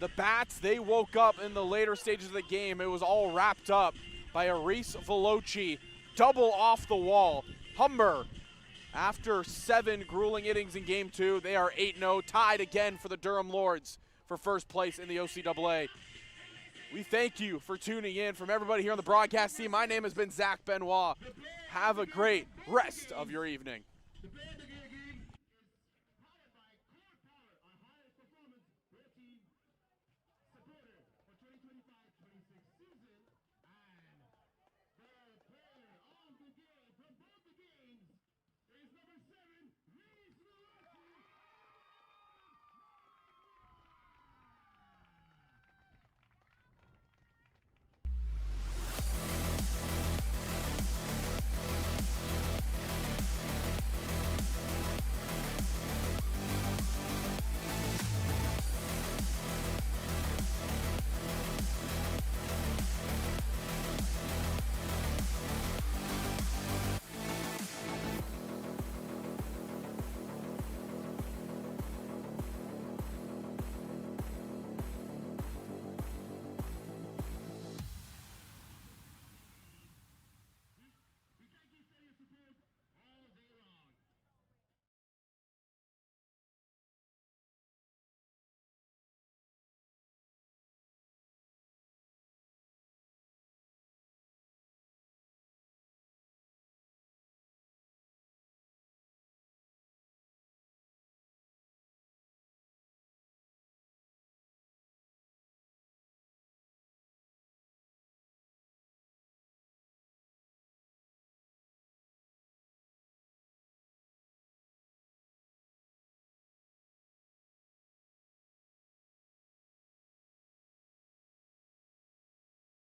The bats, they woke up in the later stages of the game. It was all wrapped up by a Reese Veloci, double off the wall. Humber, after 7 grueling innings in game 2, they are 8-0, tied again for the Durham Lords for first place in the OCAA. We thank you for tuning in. From everybody here on the broadcast team, my name has been Zach Benoit. Have a great rest of your evening.